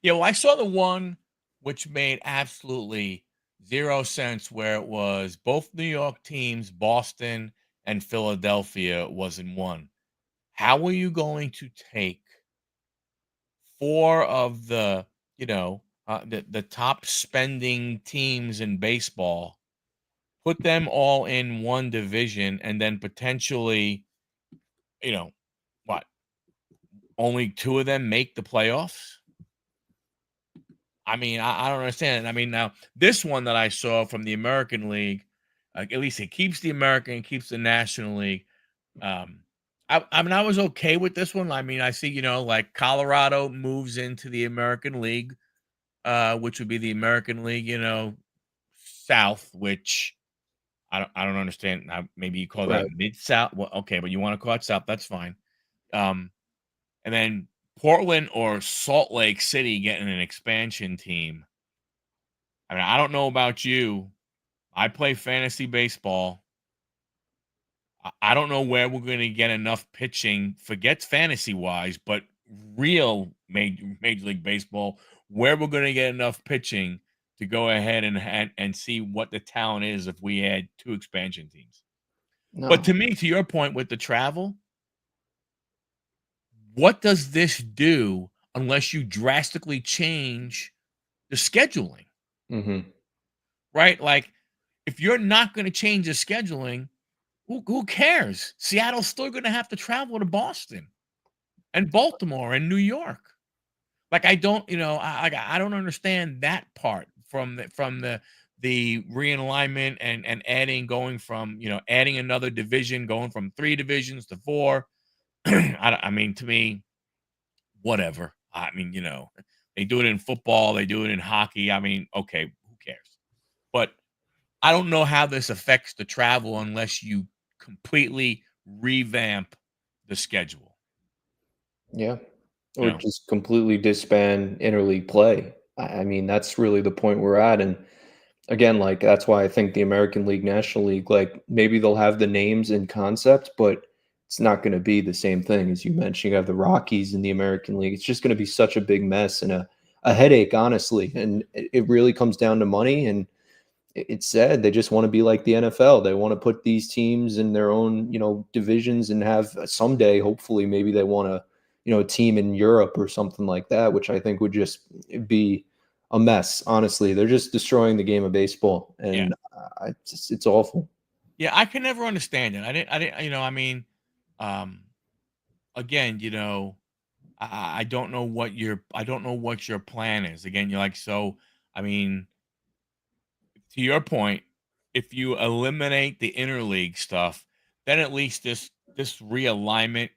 Yeah. Well, I saw the one which made absolutely zero sense, where it was both New York teams, Boston and Philadelphia, was in one. How are you going to take four of the top spending teams in baseball, put them all in one division, and then potentially, you know, what, only two of them make the playoffs? I mean, I don't understand. I mean, now this one that I saw from the American League, at least it keeps the American, keeps the National League. Um, I mean, I was okay with this one. I mean, I see, like Colorado moves into the American League, which would be the American League, South, which I don't understand. Now, maybe you call that Right. mid South. Well, okay, but you want to call it South, that's fine. Um, and then Portland or Salt Lake City getting an expansion team. I mean, I don't know about you. I play fantasy baseball. I don't know where we're going to get enough pitching. Forget fantasy wise, but real Major League Baseball, where we're going to get enough pitching to go ahead and see what the talent is if we add two expansion teams. But No. to me, to your point with the travel, what does this do unless you drastically change the scheduling, Hmm. right? Like, if you're not going to change the scheduling, who cares? Seattle's still going to have to travel to Boston and Baltimore and New York. Like, I don't, I don't understand that part from the realignment and adding, going from, adding another division, going from three divisions to four. I mean, to me, whatever. I mean, they do it in football, they do it in hockey. I mean, okay, who cares? But I don't know how this affects the travel unless you completely revamp the schedule. Yeah. You Or know, just completely disband interleague play. I mean, that's really the point we're at. And again, like that's why I think the American League, National League, like maybe they'll have the names and concept, but it's not going to be the same thing as you mentioned. You have the Rockies in the American League. It's just going to be such a big mess and a headache, honestly. And it really comes down to money. And It's sad. They just wanna be like the NFL. They wanna put these teams in their own, divisions and have someday, hopefully, maybe they want a team in Europe or something like that, which I think would just be a mess, honestly. They're just destroying the game of baseball, Yeah. and it's awful. Yeah, I can never understand it. Um, again, I don't know what your plan is. Again, you're like, so, I mean, to your point, if you eliminate the interleague stuff, then at least this realignment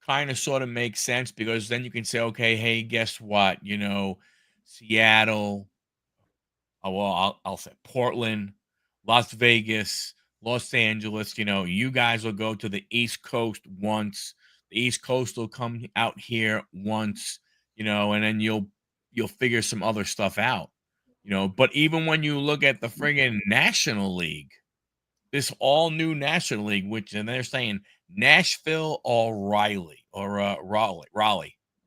kind of sort of makes sense because then you can say, okay, hey, guess what? Seattle, well, I'll say Portland, Las Vegas, Los Angeles. You guys will go to the East Coast once. The East Coast will come out here once. And then you'll figure some other stuff out. But even when you look at the friggin' National League, this all new National League, which and they're saying Nashville or Raleigh.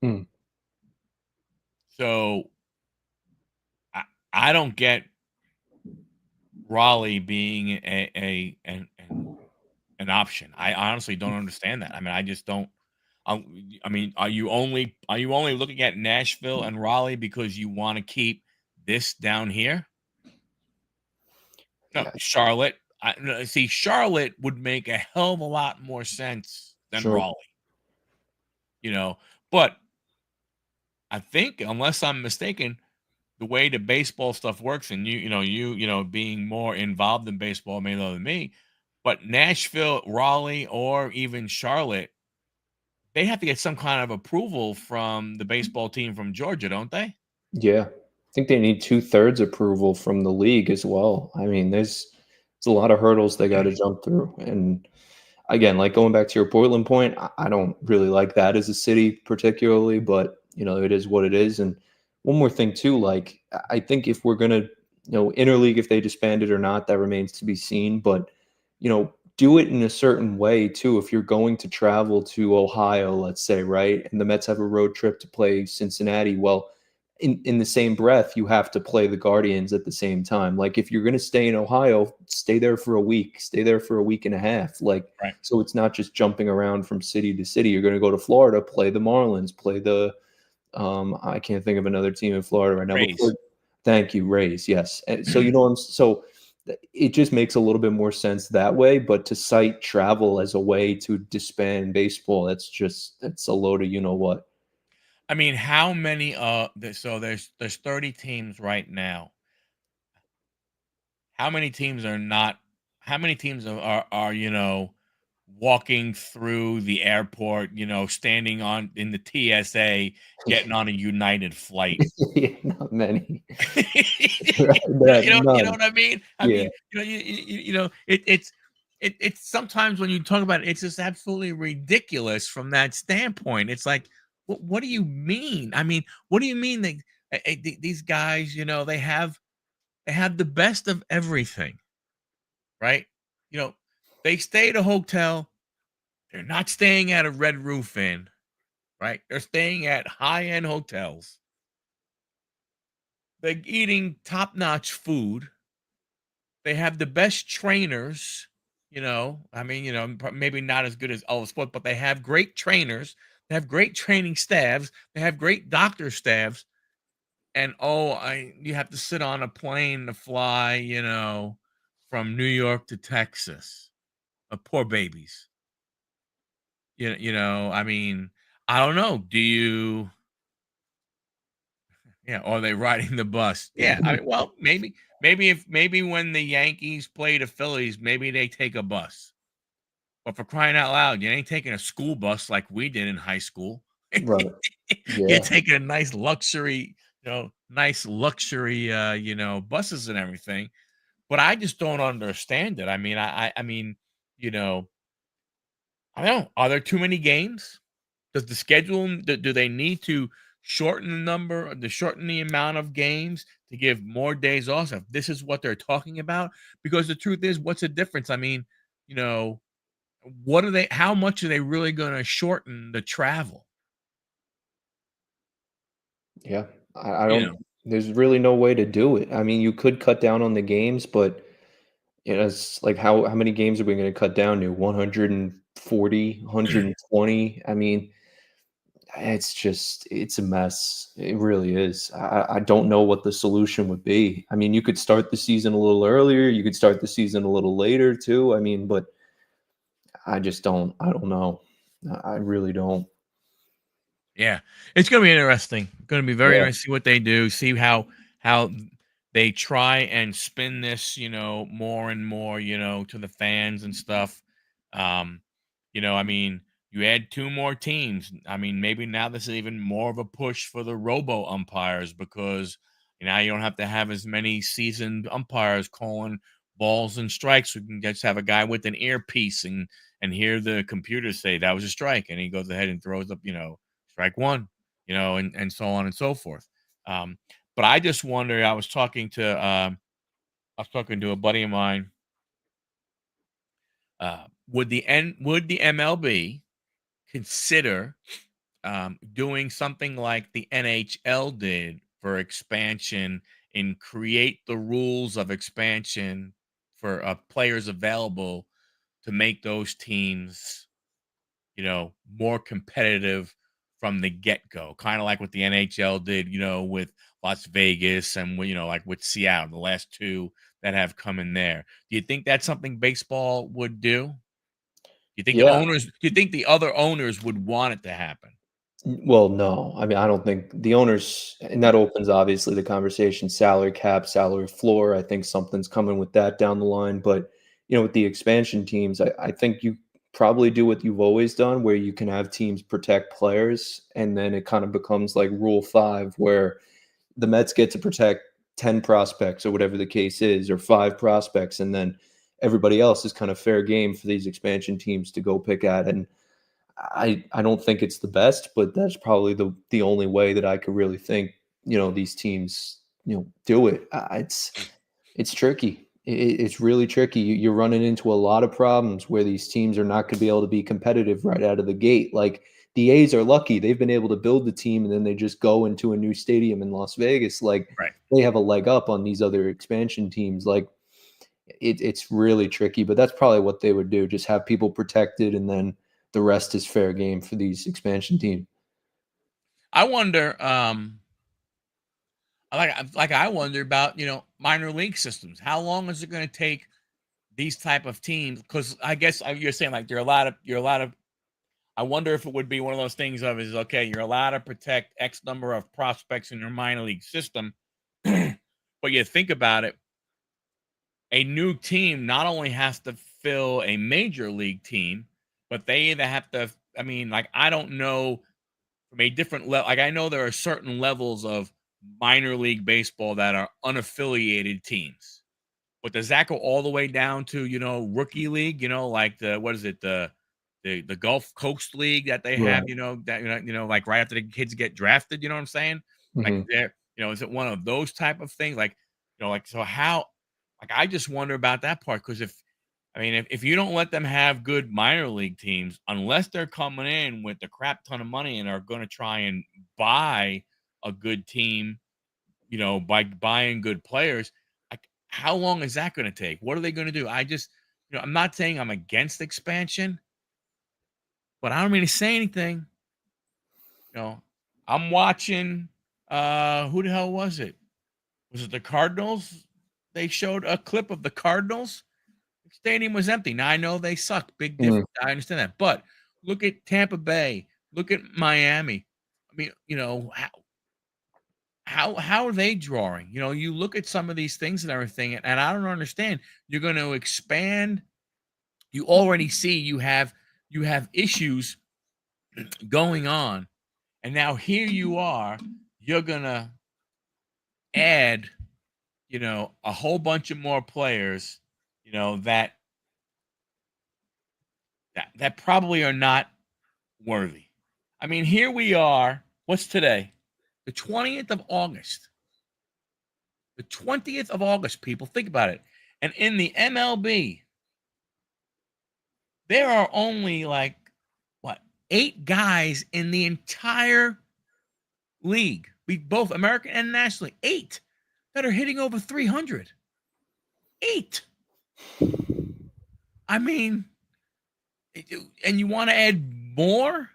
Hmm. So I don't get Raleigh being an option. I honestly don't understand that. I mean, I just don't. I mean, are you only looking at Nashville and Raleigh because you want to keep this down here? No, Yeah, Charlotte. No, see, Charlotte would make a hell of a lot more sense than sure. Raleigh. You know, but I think, unless I'm mistaken, the way the baseball stuff works, and being more involved in baseball maybe than me, but Nashville, Raleigh, or even Charlotte, they have to get some kind of approval from the baseball team from Georgia, don't they? Yeah. I think they need 2/3 approval from the league as well. I mean, there's a lot of hurdles they gotta jump through, and again, like going back to your Portland point, I don't really like that as a city particularly, but it is what it is. And one more thing too, like I think if we're gonna, interleague, if they disband it or not, that remains to be seen. But do it in a certain way too. If you're going to travel to Ohio, let's say, right, and the Mets have a road trip to play Cincinnati, well, in the same breath, you have to play the Guardians at the same time. Like if you're going to stay in Ohio, stay there for a week, stay there for a week and a half. Like Right. so it's not just jumping around from city to city. You're going to go to Florida, play the Marlins, play the I can't think of another team in Florida right now, but Raise. thank you, Rays. Yes. And so it just makes a little bit more sense that way, but to cite travel as a way to disband baseball, that's a load of what. I mean, how many? So there's 30 teams right now. How many teams are not? How many teams are walking through the airport? Standing on in the TSA, getting on a United flight. Yeah, not many. you Right, you know none. what I mean? I Yeah. mean, it's sometimes when you talk about it, it's just absolutely ridiculous from that standpoint. It's like, what do you mean? I mean, what do you mean these guys, they have the best of everything, right? You know, they stay at a hotel. They're not staying at a Red Roof Inn, right? They're staying at high-end hotels. They're eating top-notch food. They have the best trainers, I mean, maybe not as good as all the sport, but they have great trainers. They have great training staffs. They have great doctor staffs. And you have to sit on a plane to fly, from New York to Texas. Poor babies. I mean, I don't know. Yeah, or are they riding the bus? Yeah, I mean, well, maybe when the Yankees play the Phillies, maybe they take a bus. But for crying out loud, you ain't taking a school bus like we did in high school. Right. You're Yeah. taking a nice luxury, buses and everything. But I just don't understand it. I mean, I mean, you know, I don't know. Are there too many games? Does the schedule do they need to shorten the amount of games to give more days off if this is what they're talking about? Because the truth is, what's the difference? I mean, you know, what are they how much are they really gonna shorten the travel? Yeah. I You don't know? There's really no way to do it. I mean, you could cut down on the games, but, it's like how many games are we gonna cut down to? 140, 120? I mean, it's a mess. It really is. I don't know what the solution would be. I mean, you could start the season a little earlier, you could start the season a little later too. I mean, but I don't know. I really don't. Yeah, it's gonna be interesting. Gonna be very Yeah. interesting what they do. See how they try and spin this, more and more, to the fans and stuff. Um, I mean, you add two more teams. I mean, maybe now this is even more of a push for the robo umpires because now you don't have to have as many seasoned umpires calling balls and strikes. We can just have a guy with an earpiece and hear the computer say that was a strike, and he goes ahead and throws up, strike one, and so on and so forth. Um, but I just wonder. I was talking to a buddy of mine. Would the MLB consider doing something like the NHL did for expansion and create the rules of expansion for players available to make those teams more competitive from the get-go, kind of like what the NHL did, with Las Vegas and like with Seattle, the last two that have come in there. Do you think that's something baseball would do? Yeah. Do you think the other owners would want it to happen? Well, no. I mean, I don't think the owners, and that opens obviously the conversation, salary cap, salary floor. I think something's coming with that down the line. But, with the expansion teams, I think you probably do what you've always done, where you can have teams protect players. And then it kind of becomes like Rule 5, where the Mets get to protect 10 prospects or whatever the case is, or five prospects. And then everybody else is kind of fair game for these expansion teams to go pick at. And I don't think it's the best, but that's probably the only way that I could really think, these teams, do it. It's tricky. It's really tricky. You're running into a lot of problems where these teams are not going to be able to be competitive right out of the gate. Like the A's are lucky; they've been able to build the team, and then they just go into a new stadium in Las Vegas. Like Right. they have a leg up on these other expansion teams. Like it's really tricky, but that's probably what they would do. Just have people protected, and then the rest is fair game for these expansion teams. I wonder. I wonder about minor league systems. How long is it going to take these type of teams? Because I guess you're saying like you're a lot of. I wonder if it would be one of those things of is okay. You're allowed to protect X number of prospects in your minor league system, but you think about it, a new team not only has to fill a major league team, but they either have to. I mean, like I don't know from a different level. Like I know there are certain levels of minor league baseball that are unaffiliated teams. But does that go all the way down to, rookie league, like the what is it, the Gulf Coast League that they have, Right. that like right after the kids get drafted, you know what I'm saying? Like Mhm. there, is it one of those type of things? Like, like so how like I just wonder about that part because if you don't let them have good minor league teams, unless they're coming in with a crap ton of money and are going to try and buy a good team, by buying good players, like how long is that going to take? What are they going to do? I just, I'm not saying I'm against expansion, but I don't mean to say anything. You know, I'm watching. Who the hell was it? Was it the Cardinals? They showed a clip of the Cardinals. The stadium was empty. Now I know they suck. Big Mhm. difference. I understand that, but look at Tampa Bay. Look at Miami. I mean, how are they drawing? You look at some of these things and everything, and I don't understand. You're going to expand. You already see you have issues going on, and now here you are. You're gonna add, a whole bunch of more players, that probably are not worthy. I mean, here we are. What's today? The 20th of August. The 20th of August, people. Think about it. And in the MLB, there are only like what, 8 guys in the entire league. both American and nationally. 8 that are hitting over 300. 8. I mean, and you want to add more?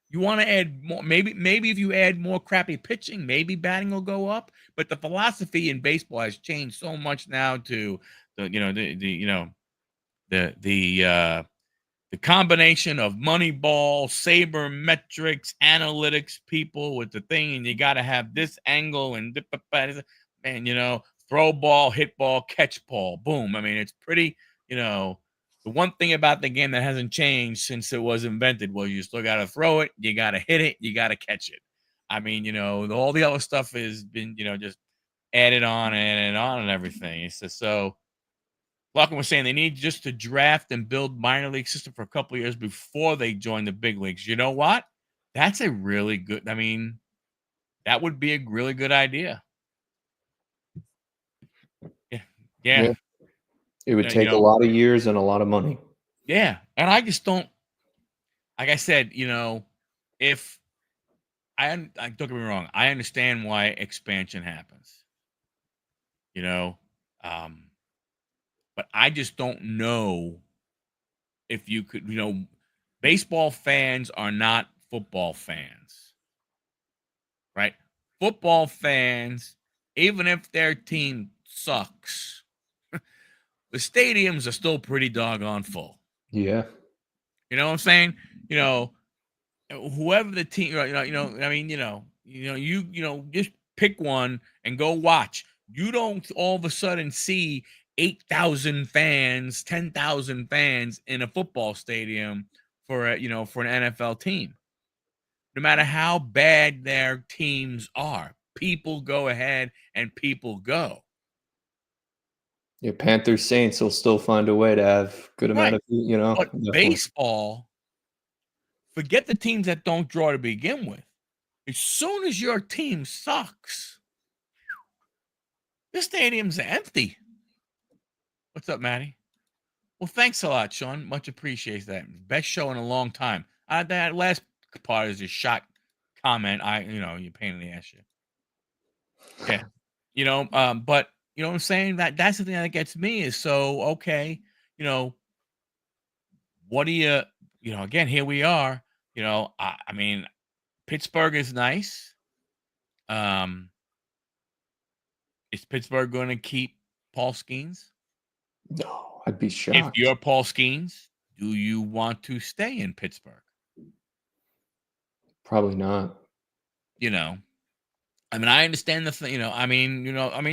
You want to add more? Maybe if you add more crappy pitching, maybe batting will go up. But the philosophy in baseball has changed so much now to the combination of Moneyball, sabermetrics, analytics people with the thing, and you got to have this angle and man, throw ball, hit ball, catch ball, boom. I mean, it's pretty, the one thing about the game that hasn't changed since it was invented was you still got to throw it, you got to hit it, you got to catch it. I mean, all the other stuff has been, just added on and everything. It's just so. Larkin was saying they need just to draft and build minor league system for a couple of years before they join the big leagues. You know what? That's a really good. I mean, that would be a really good idea. Yeah. Yeah. It would take a lot of years and a lot of money. Yeah, and I just don't. Like I said, if don't get me wrong, I understand why expansion happens. But I just don't know if you could. Baseball fans are not football fans, right? Football fans, even if their team sucks, the stadiums are still pretty doggone full. Yeah. You know what I'm saying? Whoever the team, I mean, just pick one and go watch. You don't all of a sudden see 8,000 fans, 10,000 fans in a football stadium for an NFL team. No matter how bad their teams are, people go ahead and people go. Yeah, Panthers Saints will still find a way to have good amount Right. of, But definitely. baseball, forget the teams that don't draw to begin with. As soon as your team sucks, the stadium's empty. What's up, Maddie? Well, thanks a lot, Sean. Much appreciate that. Best show in a long time. That last part is a shot comment. You pain in the ass shit. Yeah. But you know what I'm saying? That's the thing that gets me is so okay, what do again, here we are. I mean, Pittsburgh is nice. Is Pittsburgh going to keep Paul Skeens? No, I'd be If shocked. you're Paul Skeens, do you want to stay in Pittsburgh? Probably not. I mean, I understand the thing.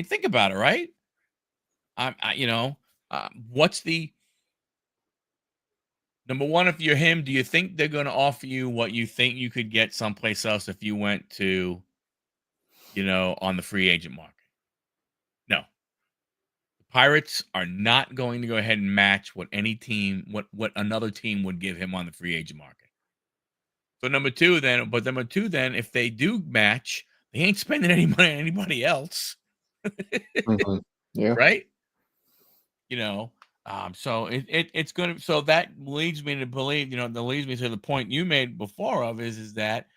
Think about it, right? What's the number one? If you're him, do you think they're going to offer you what you think you could get someplace else if you went to, on the free agent market? No. Pirates are not going to go ahead and match what another team would give him on the free agent market. So number two, then, if they do match, they ain't spending any money on anybody else. Mhm. Yeah. Right? So it's gonna, so that leads me to believe, that leads me to the point you made before of is that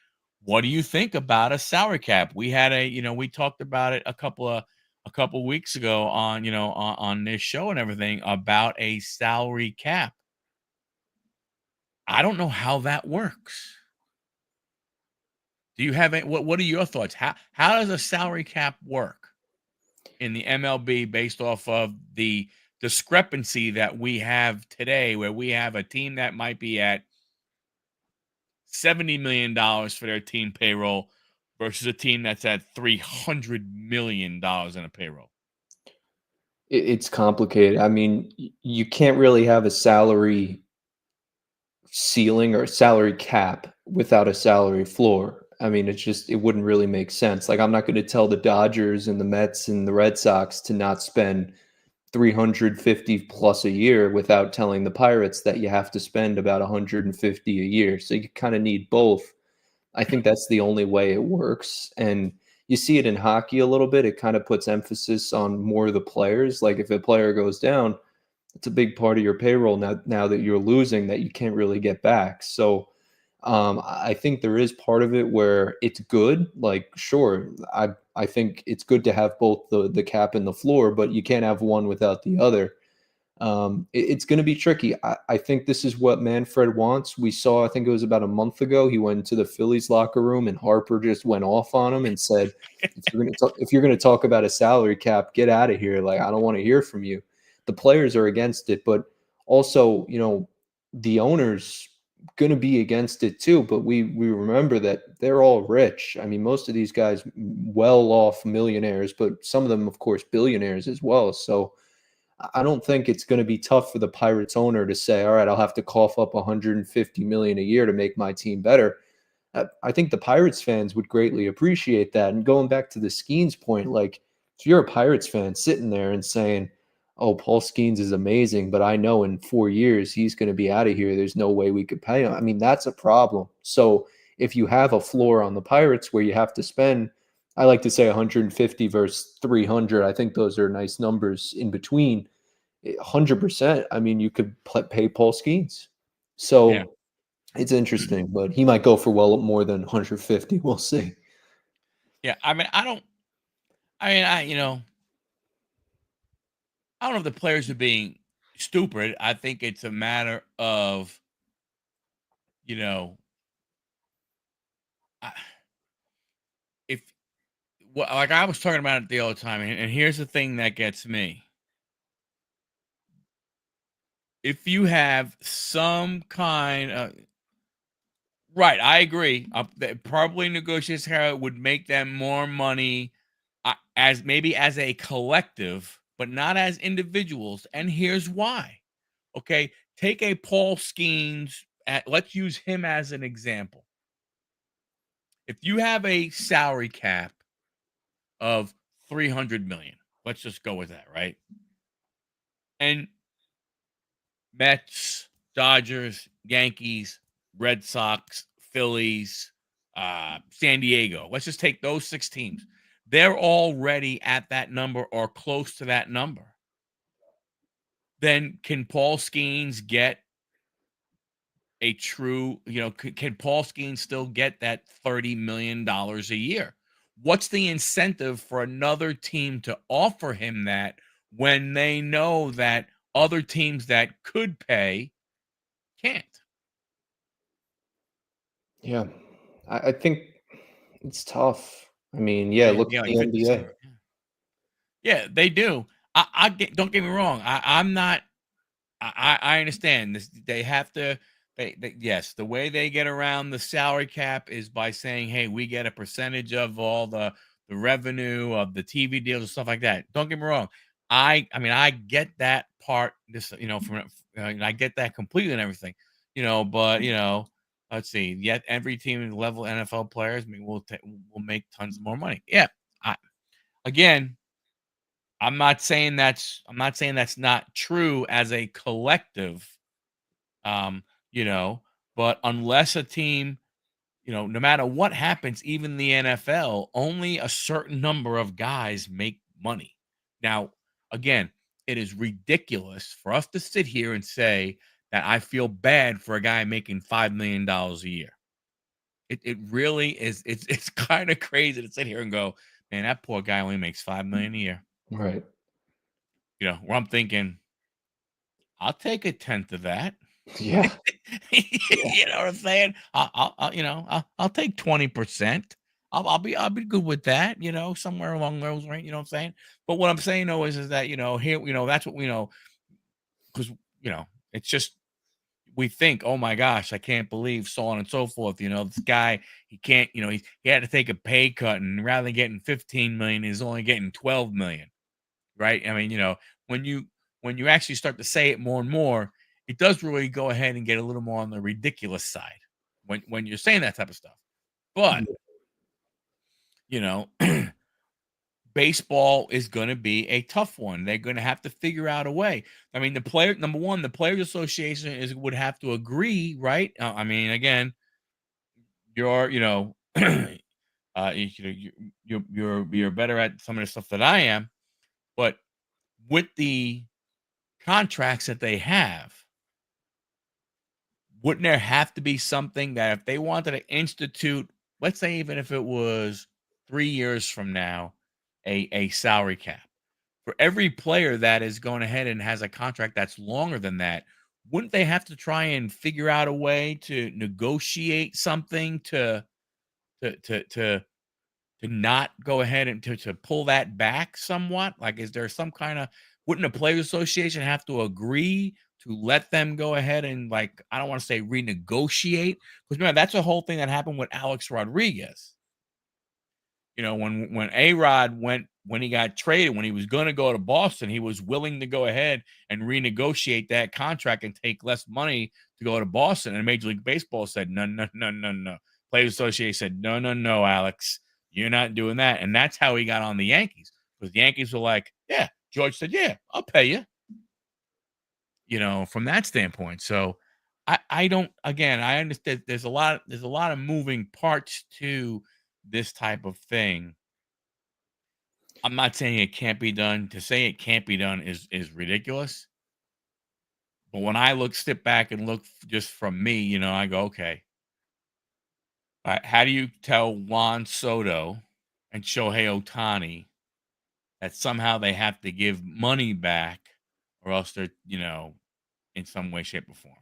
what do you think about a salary cap? We had we talked about it a couple weeks ago on on this show and everything about a salary cap. I don't know how that works. Do you have what are your thoughts? How does a salary cap work in the MLB based off of the discrepancy that we have today, where we have a team that might be at $70 million for their team payroll versus a team that's at $300 million in a payroll? It's complicated. I mean, you can't really have a salary ceiling or a salary cap without a salary floor. I mean, it wouldn't really make sense. Like, I'm not going to tell the Dodgers and the Mets and the Red Sox to not spend 350 plus a year without telling the Pirates that you have to spend about 150 a year. So you kind of need both. I think that's the only way it works. And you see it in hockey a little bit. It kind of puts emphasis on more of the players. Like, if a player goes down, it's a big part of your payroll now that you're losing that you can't really get back. So I think there is part of it where it's good. Like, sure, I think it's good to have both the cap and the floor, but you can't have one without the other. It's going to be tricky. I think this is what Manfred wants. We saw, I think it was about a month ago, he went to the Phillies locker room and Harper just went off on him and said, if you're going to talk about a salary cap, get out of here. Like, I don't want to hear from you. The players are against it, but also, the owners going to be against it too. But we remember that they're all rich. I mean, most of these guys well off millionaires, but some of them, of course, billionaires as well. So I don't think it's going to be tough for the Pirates owner to say, all right, I'll have to cough up 150 million a year to make my team better. I think the Pirates fans would greatly appreciate that. And going back to the Skeens point, like if you're a Pirates fan sitting there and saying, "Oh, Paul Skeens is amazing, but I know in 4 years he's going to be out of here. There's no way we could pay him." I mean, that's a problem. So if you have a floor on the Pirates where you have to spend, I like to say 150 versus 300. I think those are nice numbers in between. 100%. I mean, you could pay Paul Skeens. Yeah. So it's interesting, but he might go for well more than 150. We'll see. Yeah. I mean, I don't know if the players are being stupid. I think it's a matter of, you know, I- if well, like I was talking about it the other time, and here's the thing that gets me. If you have some kind of right, I agree. That probably negotiates how it would make them more money as maybe as a collective, but not as individuals. And here's why. Okay, take a Paul Skeens. Let's use him as an example. If you have a salary cap of 300 million, let's just go with that, right? And Mets, Dodgers, Yankees, Red Sox, Phillies, San Diego. Let's just take those 6 teams. They're already at that number or close to that number. Then can Paul Skeens get a true, can Paul Skeens still get that $30 million a year? What's the incentive for another team to offer him that when they know that other teams that could pay can't? Yeah. I think it's tough. I mean, yeah, look at Yeah, like the 50 NBA. Cent. Yeah, they do. Don't get me wrong. I'm not. I understand this. They have to. Yes, the way they get around the salary cap is by saying, "Hey, we get a percentage of all the revenue of the TV deals and stuff like that." Don't get me wrong. I mean, I get that part. This, from I get that completely and everything. But let's see. Yet every team in level NFL players, I mean, will make tons more money. Yeah. I, again, I'm not saying that's not true as a collective, um, you know, but unless a team, no matter what happens, even the NFL, only a certain number of guys make money. Now, again, it is ridiculous for us to sit here and say that I feel bad for a guy making $5 million a year. It really is. It's kind of crazy to sit here and go, man, that poor guy only makes 5 million a year. Right. Where I'm thinking, I'll take a tenth of that. Yeah. Yeah. You know what I'm saying? I'll take 20%. I'll be good with that. Somewhere along those right. You know what I'm saying? But what I'm saying though is that here that's what we know because it's just we think, oh my gosh, I can't believe so on and so forth. This guy he can't. He had to take a pay cut and rather than getting 15 million, he's only getting 12 million. Right? I mean, when you when you actually start to say it more and more, it does really go ahead and get a little more on the ridiculous side when you're saying that type of stuff. But you know, baseball is going to be a tough one. They're going to have to figure out a way. I mean, the player number one, the Players Association would have to agree, right? I mean, again, you're you're better at some of the stuff that I am, but with the contracts that they have, wouldn't there have to be something that if they wanted to institute, let's say even if it was 3 years from now, a salary cap for every player that is going ahead and has a contract that's longer than that, wouldn't they have to try and figure out a way to negotiate something to to to to not go ahead and to pull that back somewhat? Like, is there some kind of, wouldn't a players association have to agree to let them go ahead and, like, I don't want to say renegotiate, because remember that's a whole thing that happened with Alex Rodriguez. When A-Rod went, when he got traded, when he was going to go to Boston, he was willing to go ahead and renegotiate that contract and take less money to go to Boston. And Major League Baseball said, no, no, no, no, no. Players Association said, no, no, no, Alex, you're not doing that. And that's how he got on the Yankees, because the Yankees were like, yeah. George said, yeah, I'll pay you, from that standpoint. So I don't, again, I understand there's a lot of moving parts to this type of thing. I'm not saying it can't be done. To say it can't be done is ridiculous. But when I step back and look just from me, I go, okay, how do you tell Juan Soto and Shohei Ohtani that somehow they have to give money back, or else they're, in some way, shape, or form?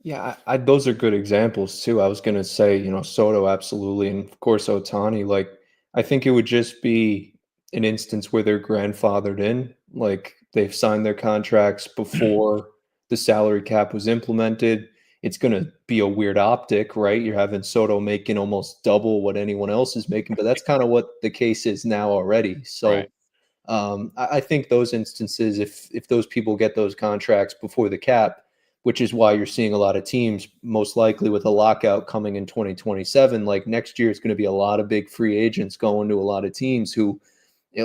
Yeah, those are good examples too. I was gonna say, Soto absolutely, and of course Otani. Like, I think it would just be an instance where they're grandfathered in, like they've signed their contracts before the salary cap was implemented. It's gonna be a weird optic, right? You're having Soto making almost double what anyone else is making, but that's kind of what the case is now already. Right. So I think those instances, if those people get those contracts before the cap, which is why you're seeing a lot of teams, most likely with a lockout coming in 2027, like next year, it's going to be a lot of big free agents going to a lot of teams who,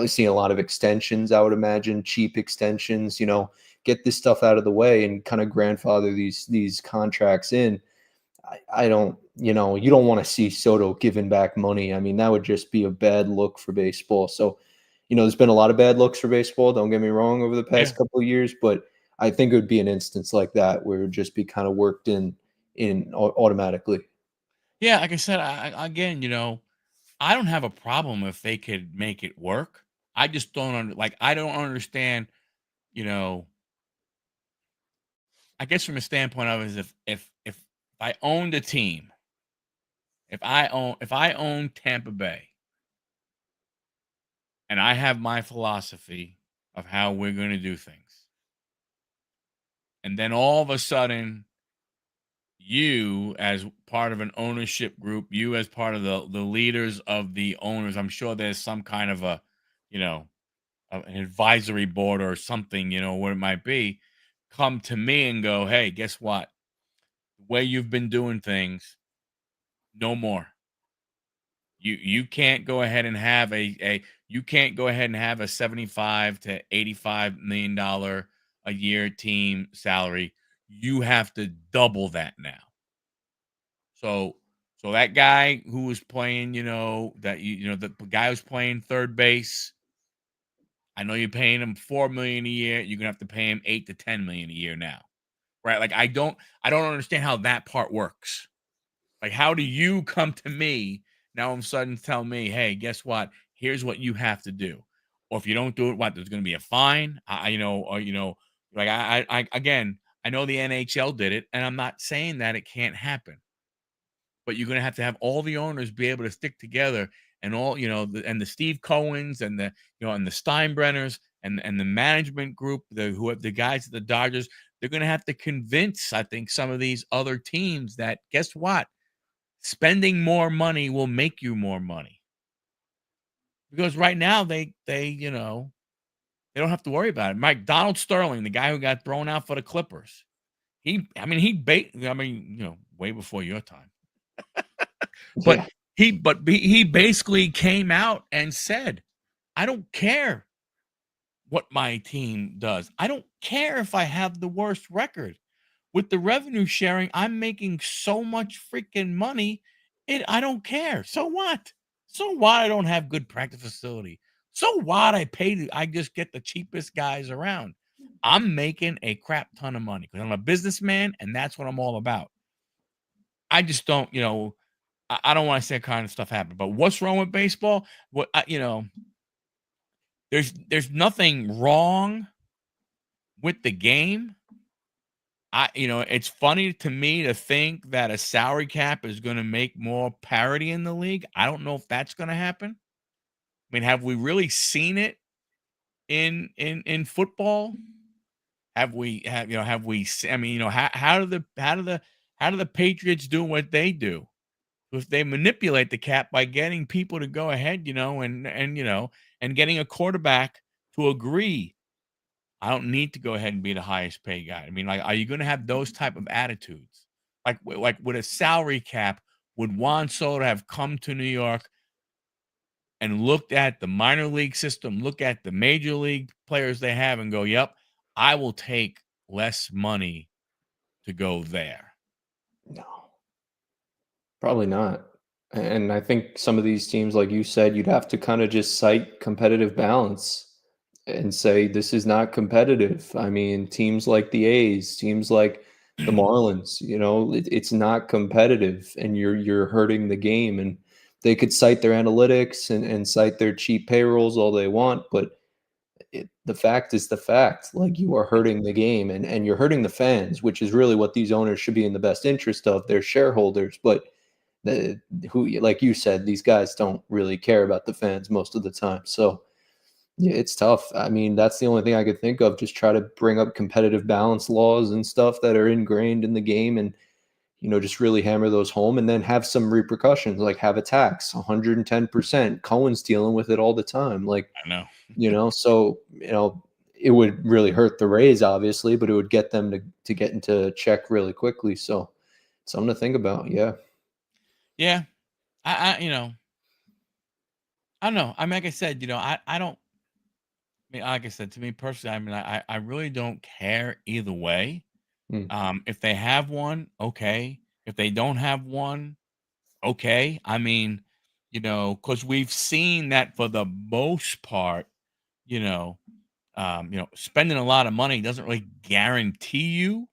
seeing a lot of extensions, I would imagine, cheap extensions, get this stuff out of the way and kind of grandfather these contracts in. I don't, you don't want to see Soto giving back money. I mean, that would just be a bad look for baseball. So, there's been a lot of bad looks for baseball. Don't get me wrong over the Yeah. past couple of years, but I think it would be an instance like that where it would just be kind of worked in automatically. Yeah. Like I said, again, I don't have a problem if they could make it work. I just don't like, I don't understand, you know, I guess from a standpoint of is if I owned a team, if I own Tampa Bay and I have my philosophy of how we're going to do things, and then all of a sudden you as part of an ownership group, you as part of the leaders of the owners, I'm sure there's some kind of a, you know, an advisory board or something, what it might be, come to me and go, hey, guess what? The way you've been doing things, no more. You can't go ahead and have a you can't go ahead and have a 75 to 85 million dollar a year team salary. You have to double that now. So that guy who was playing, the guy who's playing third base, I know you're paying him 4 million a year. You're gonna have to pay him 8 to 10 million a year now, right? Like I don't understand how that part works. Like, how do you come to me now all of a sudden tell me, hey, guess what? Here's what you have to do. Or if you don't do it, what, there's gonna be a fine? Or like I again, I know the NHL did it, and I'm not saying that it can't happen, but you're gonna have to have all the owners be able to stick together, and all, and the Steve Cohens and the Steinbrenners and the management group, the guys at the Dodgers, they're gonna have to convince, I think, some of these other teams that, guess what? Spending more money will make you more money. Because right now they don't have to worry about it. Mike Donald Sterling, the guy who got thrown out for the Clippers, way before your time. But Yeah. he basically came out and said, I don't care what my team does. I don't care if I have the worst record. With the revenue sharing, I'm making so much freaking money. I don't care. So what? So what? I don't have good practice facility. So what? I just get the cheapest guys around. I'm making a crap ton of money because I'm a businessman and that's what I'm all about. I just don't, I don't want to see that kind of stuff happen. But what's wrong with baseball? There's nothing wrong with the game. It's funny to me to think that a salary cap is going to make more parity in the league. I don't know if that's going to happen. I mean, have we really seen it in football? I mean, how do the Patriots do what they do? If they manipulate the cap by getting people to go ahead, and getting a quarterback to agree, I don't need to go ahead and be the highest paid guy. I mean, like, are you going to have those type of attitudes? Like with a salary cap, would Juan Soto have come to New York and looked at the minor league system, look at the major league players they have, and go, "Yep, I will take less money to go there." No, probably not. And I think some of these teams, like you said, you'd have to kind of just cite competitive balance and say this is not competitive. I mean, teams like the A's, teams like the Marlins, it's not competitive, and you're hurting the game. And they could cite their analytics and cite their cheap payrolls all they want, but the fact is the fact. Like, you are hurting the game, and you're hurting the fans, which is really what these owners should be in the best interest of. Their shareholders, but who, like you said, these guys don't really care about the fans most of the time. So yeah, it's tough. I mean, that's the only thing I could think of. Just try to bring up competitive balance laws and stuff that are ingrained in the game, and just really hammer those home, and then have some repercussions, like have a tax 110%. Cohen's dealing with it all the time. Like, I know. so it would really hurt the Rays, obviously, but it would get them to get into check really quickly. So something to think about. Yeah. Yeah, I don't know. I mean, like I said, I don't. I mean, like I said, to me personally, I mean, I really don't care either way. Mm. If they have one, okay. If they don't have one, okay. I mean, because we've seen that for the most part, you know, spending a lot of money doesn't really guarantee you,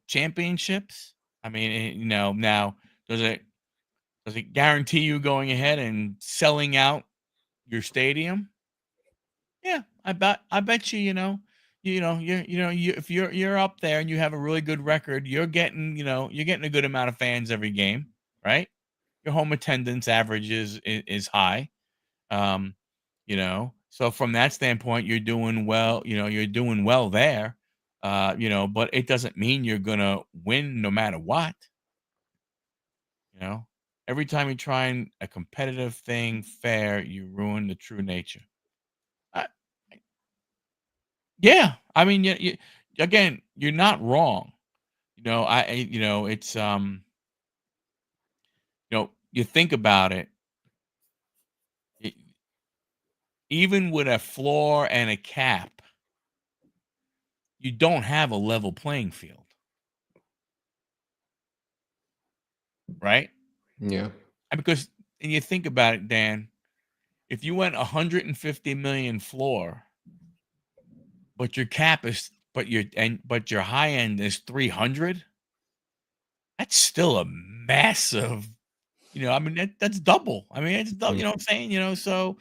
championships. I mean, now does it guarantee you going ahead and selling out your stadium? Yeah, I bet you, if you're up there and you have a really good record, you're getting a good amount of fans every game, right? Your home attendance average is high. So from that standpoint, you're doing well, you're doing well there. But it doesn't mean you're gonna win no matter what, you know. Every time you try and a competitive thing fair, you ruin the true nature. I, Yeah, I mean, again, you're not wrong. It's you think about it, e- even with a floor and a cap, you don't have a level playing field, right? Yeah. Because and you think about it, Dan, if you went 150 million floor, but your cap is but your high end is 300, that's still a massive. I mean, that's double. I mean, it's double, Mm. you know what I'm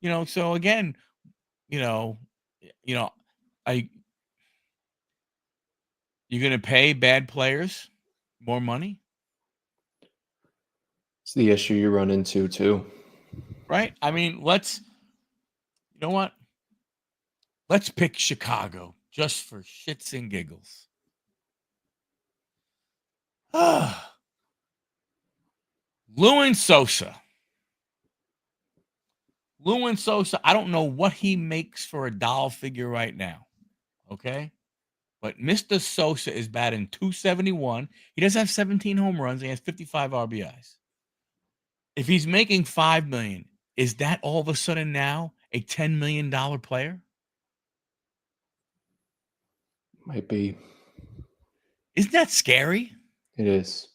saying? So again, you know, you know, I you're gonna pay bad players more money, It's the issue you run into too. right? I mean, you know what? Let's pick Chicago just for shits and giggles. Lewin Sosa. Lewin Sosa, I don't know what he makes for a dollar figure right now. Okay. But Mr. Sosa is batting 271. He does have 17 home runs. He has 55 RBIs. If he's making 5 million, is that all of a sudden now a $10 million player? Might be. Isn't that scary? It is.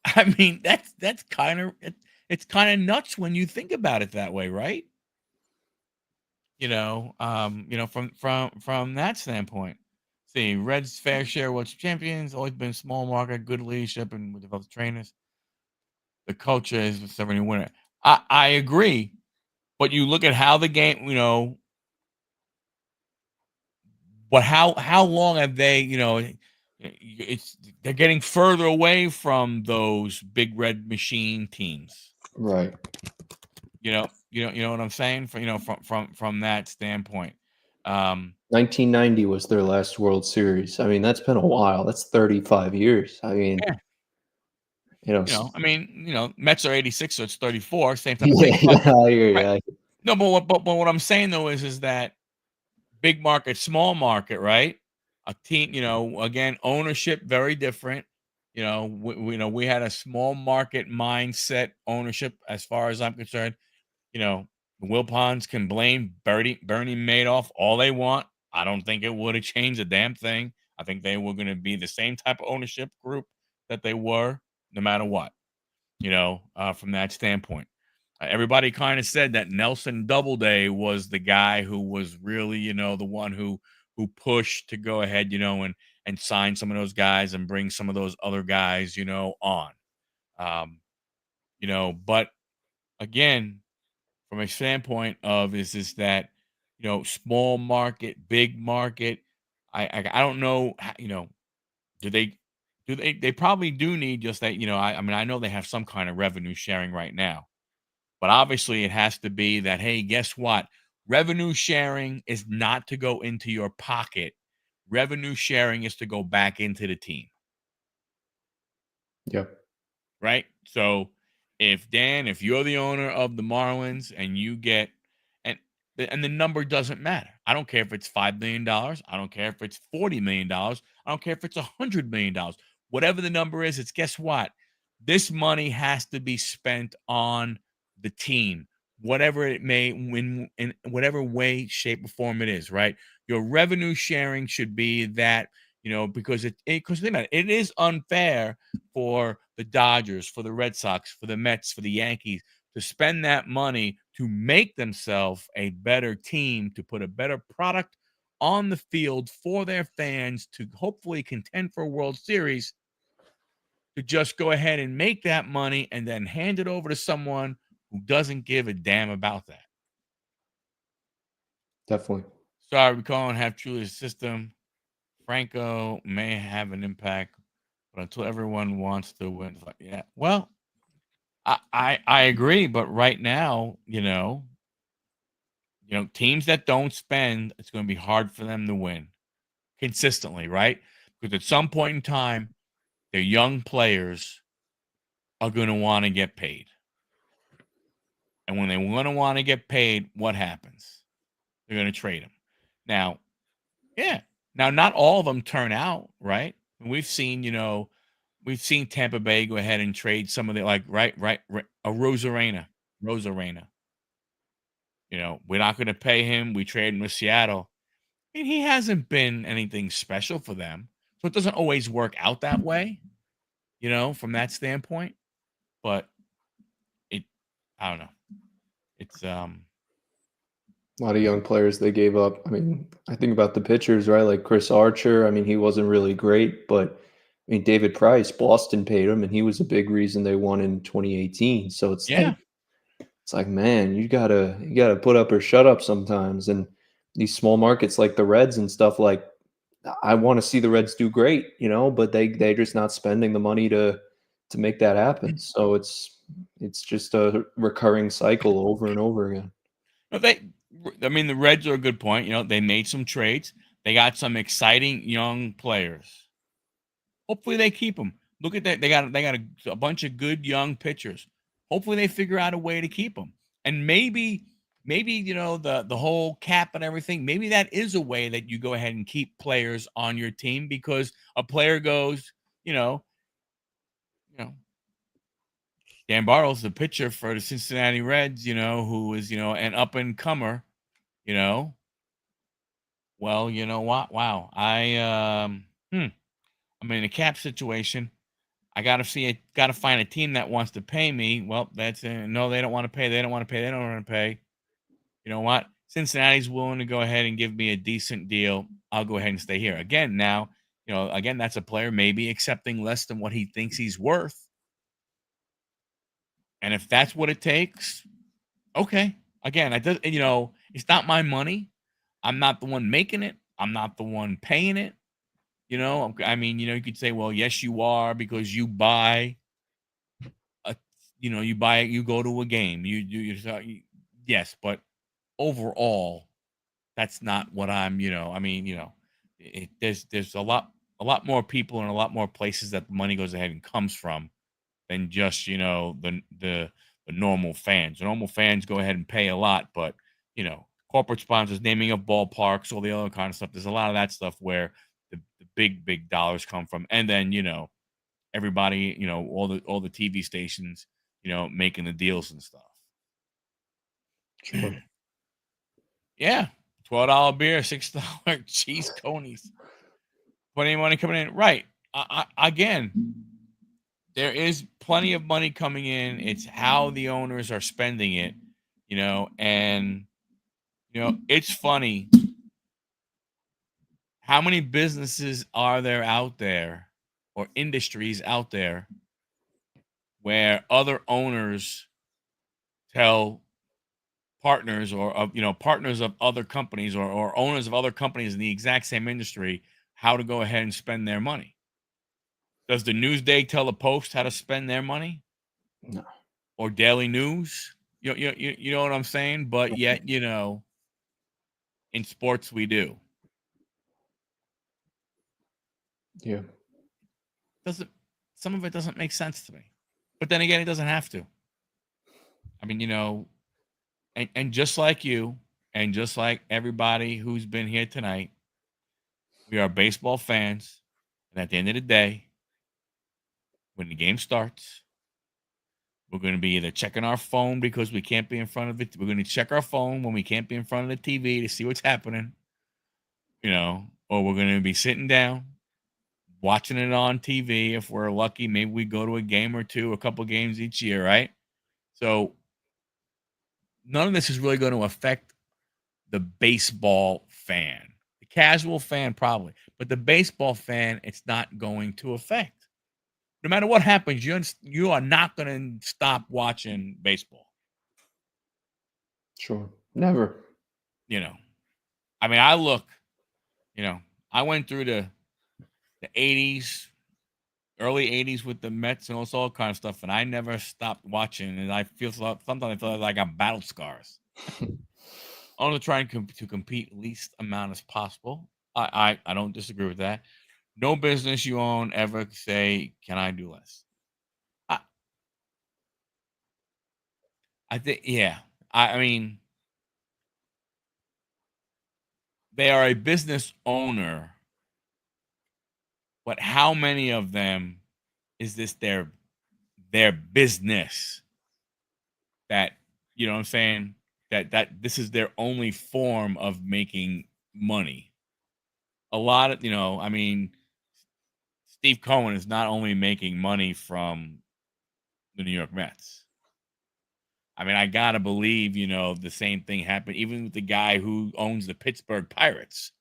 I mean, that's kind of it's kind of nuts when you think about it that way, right? from that standpoint. See, Reds fair share world champions, always been small market, good leadership, and with developed trainers. The culture is the ceremony winner. I agree, but you look at how the game, but how long have they, it's they're getting further away from those big red machine teams. Right. You know what I'm saying? From that standpoint. Um, 1990 was their last World Series. I mean, that's been a while. That's 35 years. I mean, yeah, you know, I mean, Mets are 86, so it's 34, same type of thing. yeah, But yeah, I hear right. you. No, but what I'm saying though is that big market, small market, right? A team, again, ownership very different. We had a small market mindset ownership as far as I'm concerned. You know, the Wilpons can blame Bernie Madoff all they want. I don't think it would have changed a damn thing. I think they were going to be the same type of ownership group that they were, no matter what. From that standpoint, everybody kind of said that Nelson Doubleday was the guy who was really, the one who pushed to go ahead, and sign some of those guys and bring some of those other guys, on. But again, from a standpoint of is that small market, big market. I don't know. Do they probably do need just that. I mean, I know they have some kind of revenue sharing right now, but obviously it has to be that, hey, guess what? Revenue sharing is not to go into your pocket. Revenue sharing is to go back into the team. Yep. Right? So if you're the owner of the Marlins and you get and and the number doesn't matter. I don't care if it's $5 million. I don't care if it's $40 million. I don't care if it's $100 million. Whatever the number is, it's guess what? This money has to be spent on the team, whatever it may win in whatever way, shape, or form it is, right? Your revenue sharing should be that, because because think about it, it is unfair for the Dodgers, for the Red Sox, for the Mets, for the Yankees to spend that money to make themselves a better team, to put a better product on the field for their fans, to hopefully contend for a World Series, to just go ahead and make that money and then hand it over to someone who doesn't give a damn about that. Definitely. Sorry, we call and have truly a system. Franco may have an impact, but until everyone wants to win, yeah. Well, I agree, but right now, teams that don't spend, it's going to be hard for them to win consistently, right? Because at some point in time, their young players are going to want to get paid, and when they want to get paid, what happens? They're going to trade them. Now, yeah. Now, not all of them turn out right. We've seen, we've seen Tampa Bay go ahead and trade some of the right, a Rosarena. We're not going to pay him. We trade him to Seattle. I mean, he hasn't been anything special for them. So it doesn't always work out that way, from that standpoint. But it, I don't know. It's, A lot of young players they gave up. I mean, I think about the pitchers, right? Like Chris Archer. I mean, he wasn't really great, but I mean, David Price, Boston paid him, and he was a big reason they won in 2018. So yeah. it's like, man, you gotta put up or shut up sometimes. And these small markets like the Reds and stuff, like I want to see the Reds do great, but they're just not spending the money to make that happen. So it's just a recurring cycle over and over again. No, I mean, the Reds are a good point. They made some trades. They got some exciting young players. Hopefully they keep them. Look at that. They got a bunch of good young pitchers. Hopefully they figure out a way to keep them. And maybe the whole cap and everything. Maybe that is a way that you go ahead and keep players on your team, because a player goes, you know, Dan Bartles, the pitcher for the Cincinnati Reds, who is an up and comer. You know, well, you know what? Wow, I'm in a cap situation. I gotta find a team that wants to pay me. Well, that's no, they don't want to pay. They don't want to pay. They don't want to pay. You know what? Cincinnati's willing to go ahead and give me a decent deal, I'll go ahead and stay here. Again, now, again, that's a player maybe accepting less than what he thinks he's worth. And if that's what it takes, okay. Again, it's not my money. I'm not the one making it. I'm not the one paying it. You could say, well, yes, you are, because you buy a, you go to a game, yes, but overall, that's not what there's a lot more people and a lot more places that the money goes ahead and comes from than just the normal fans. The normal fans go ahead and pay a lot, but corporate sponsors, naming of ballparks, all the other kind of stuff. There's a lot of that stuff where the big dollars come from, and then everybody, all the TV stations, making the deals and stuff. Sure. Yeah, $12 beer, $6 cheese conies. Plenty of money coming in, right? Again, there is plenty of money coming in. It's how the owners are spending it, and it's funny. How many businesses are there out there, or industries out there, where other owners tell partners or partners of other companies, or owners of other companies in the exact same industry, how to go ahead and spend their money? Does the Newsday tell the Post how to spend their money? No. Or Daily News? You know what I'm saying? But yet, in sports we do. Yeah. Doesn't Some of it doesn't make sense to me. But then again, it doesn't have to. I mean, and just like you, and just like everybody who's been here tonight, we are baseball fans. And at the end of the day, when the game starts, we're going to be either checking our phone because we can't be in front of it. We're going to check our phone when we can't be in front of the TV to see what's happening, or we're going to be sitting down watching it on TV. If we're lucky, maybe we go to a game or two, a couple games each year, right? So none of this is really going to affect the baseball fan. The casual fan, probably, but the baseball fan, it's not going to affect. No matter what happens, you are not going to stop watching baseball. Sure. Never. I mean, I look, I went through the 80s, early 80s with the Mets and all kind of stuff, and I never stopped watching. And I feel sometimes I feel like I got battle scars. I want to try and to compete least amount as possible. I don't disagree with that. No business you own ever say, "Can I do less?" I think, yeah. I mean, they are a business owner, but how many of them is this their business? That, what I'm saying, that this is their only form of making money. A lot of, I mean, Steve Cohen is not only making money from the New York Mets. I mean, I gotta believe, the same thing happened even with the guy who owns the Pittsburgh Pirates.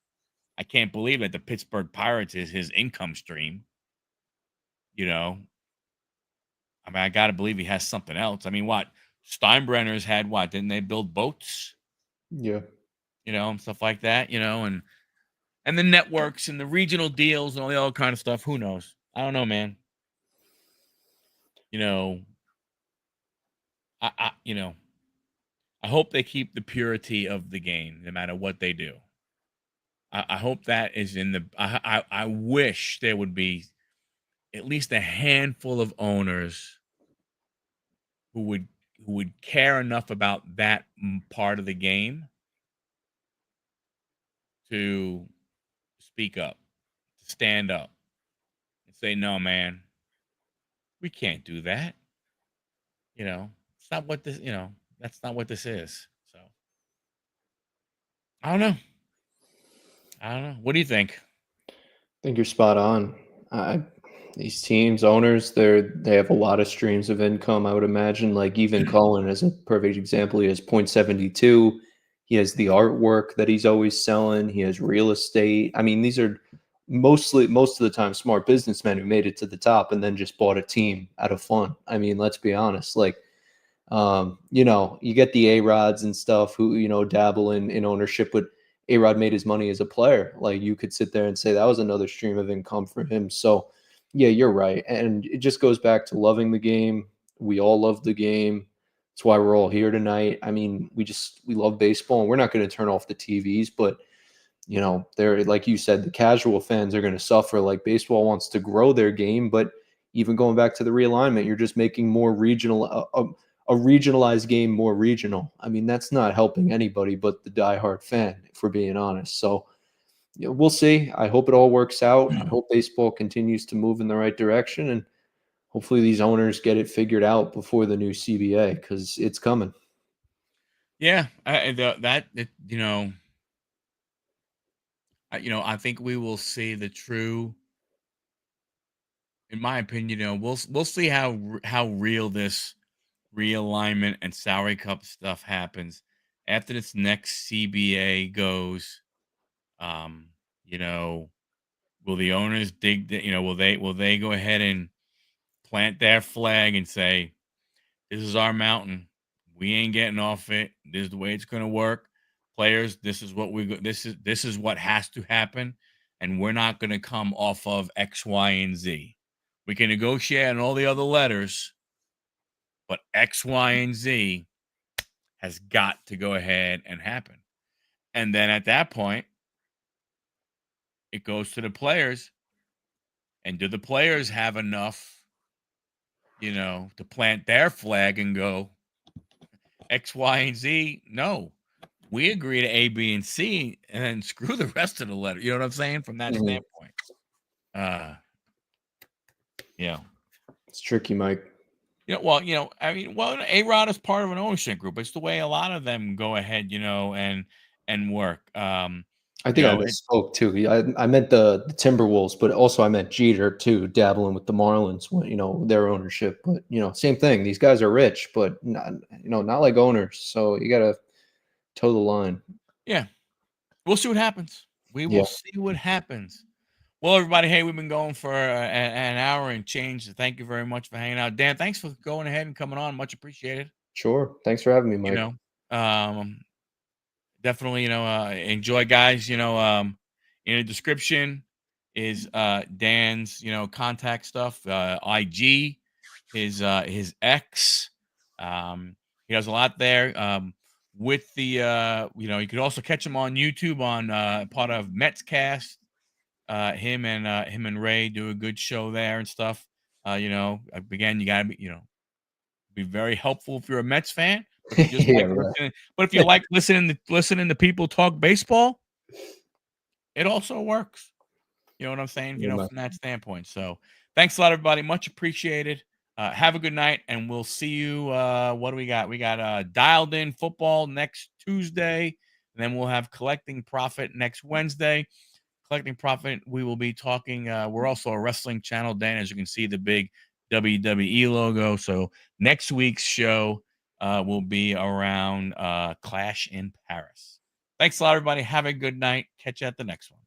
I can't believe that the Pittsburgh Pirates is his income stream. I mean, I gotta believe he has something else. I mean, what? Steinbrenner's had what? Didn't they build boats? Yeah. And stuff like that, and the networks and the regional deals and all the other kind of stuff. Who knows? I don't know, man. You know, I hope they keep the purity of the game no matter what they do. I hope that is in the. I wish there would be at least a handful of owners who would care enough about that part of the game to speak up, to stand up, and say, "No, man, we can't do that." It's not what this. That's not what this is. So I don't know. I don't know. What do you think? I think you're spot on. These teams, owners, they have a lot of streams of income. I would imagine, like even Colin is a perfect example. He has .72. He has the artwork that he's always selling. He has real estate. I mean, these are most of the time smart businessmen who made it to the top and then just bought a team out of fun. I mean, let's be honest. Like, you get the A-Rods and stuff who, dabble in ownership, but A-Rod made his money as a player. Like, you could sit there and say that was another stream of income for him. So yeah, you're right. And it just goes back to loving the game. We all love the game. That's why we're all here tonight. I mean, we love baseball, and we're not going to turn off the TVs, but they're, like you said, the casual fans are going to suffer. Like, baseball wants to grow their game, but even going back to the realignment, you're just making more regional, a regionalized game more regional. I mean, that's not helping anybody but the diehard fan, if we're being honest. So we'll see. I hope it all works out. I hope baseball continues to move in the right direction, and hopefully these owners get it figured out before the new CBA, because it's coming. Yeah, I think we will see the true. In my opinion, we'll see how real this realignment and salary cap stuff happens after this next CBA goes. Um, you know, will the owners will they go ahead and plant their flag and say, "This is our mountain. We ain't getting off it. This is the way it's going to work. Players, this is what this is what has to happen, and we're not going to come off of X, Y, and Z. We can negotiate on all the other letters, but X, Y, and Z has got to go ahead and happen." And then at that point, it goes to the players. And do the players have enough, to plant their flag and go X, Y, and Z? No. We agree to A, B, and C, and then screw the rest of the letter. You know what I'm saying? From that Mhm. standpoint. Uh, yeah. It's tricky, Mike. A-Rod is part of an ownership group. It's the way a lot of them go ahead, and work. I think I misspoke too. I meant the Timberwolves, but also I meant Jeter too, dabbling with the Marlins, their ownership. But same thing. These guys are rich, but not like owners. So you got to toe the line. Yeah. We'll see what happens. We will Yeah, see what happens. Well, everybody, hey, we've been going for an hour and change. So thank you very much for hanging out. Dan, thanks for going ahead and coming on. Much appreciated. sure. Thanks for having me, You Mike. know, um, definitely, enjoy, guys. In the description is Dan's, contact stuff, IG, his X. He does a lot there. With the you could also catch him on YouTube on part of Metscast. Him and Ray do a good show there and stuff. Again, you gotta be very helpful if you're a Mets fan. But if you just Yeah, like right. listening, but if you like listening to people talk baseball, it also works. You know what I'm saying? Yeah, Mike. From that standpoint. So thanks a lot, everybody. Much appreciated. Have a good night, and we'll see you. What do we got? We got dialed in football next Tuesday, and then we'll have collecting profit next Wednesday. Collecting profit, we will be talking. We're also a wrestling channel, Dan, as you can see the big WWE logo. So next week's show will be around Clash in Paris. Thanks a lot, everybody. Have a good night. Catch you at the next one.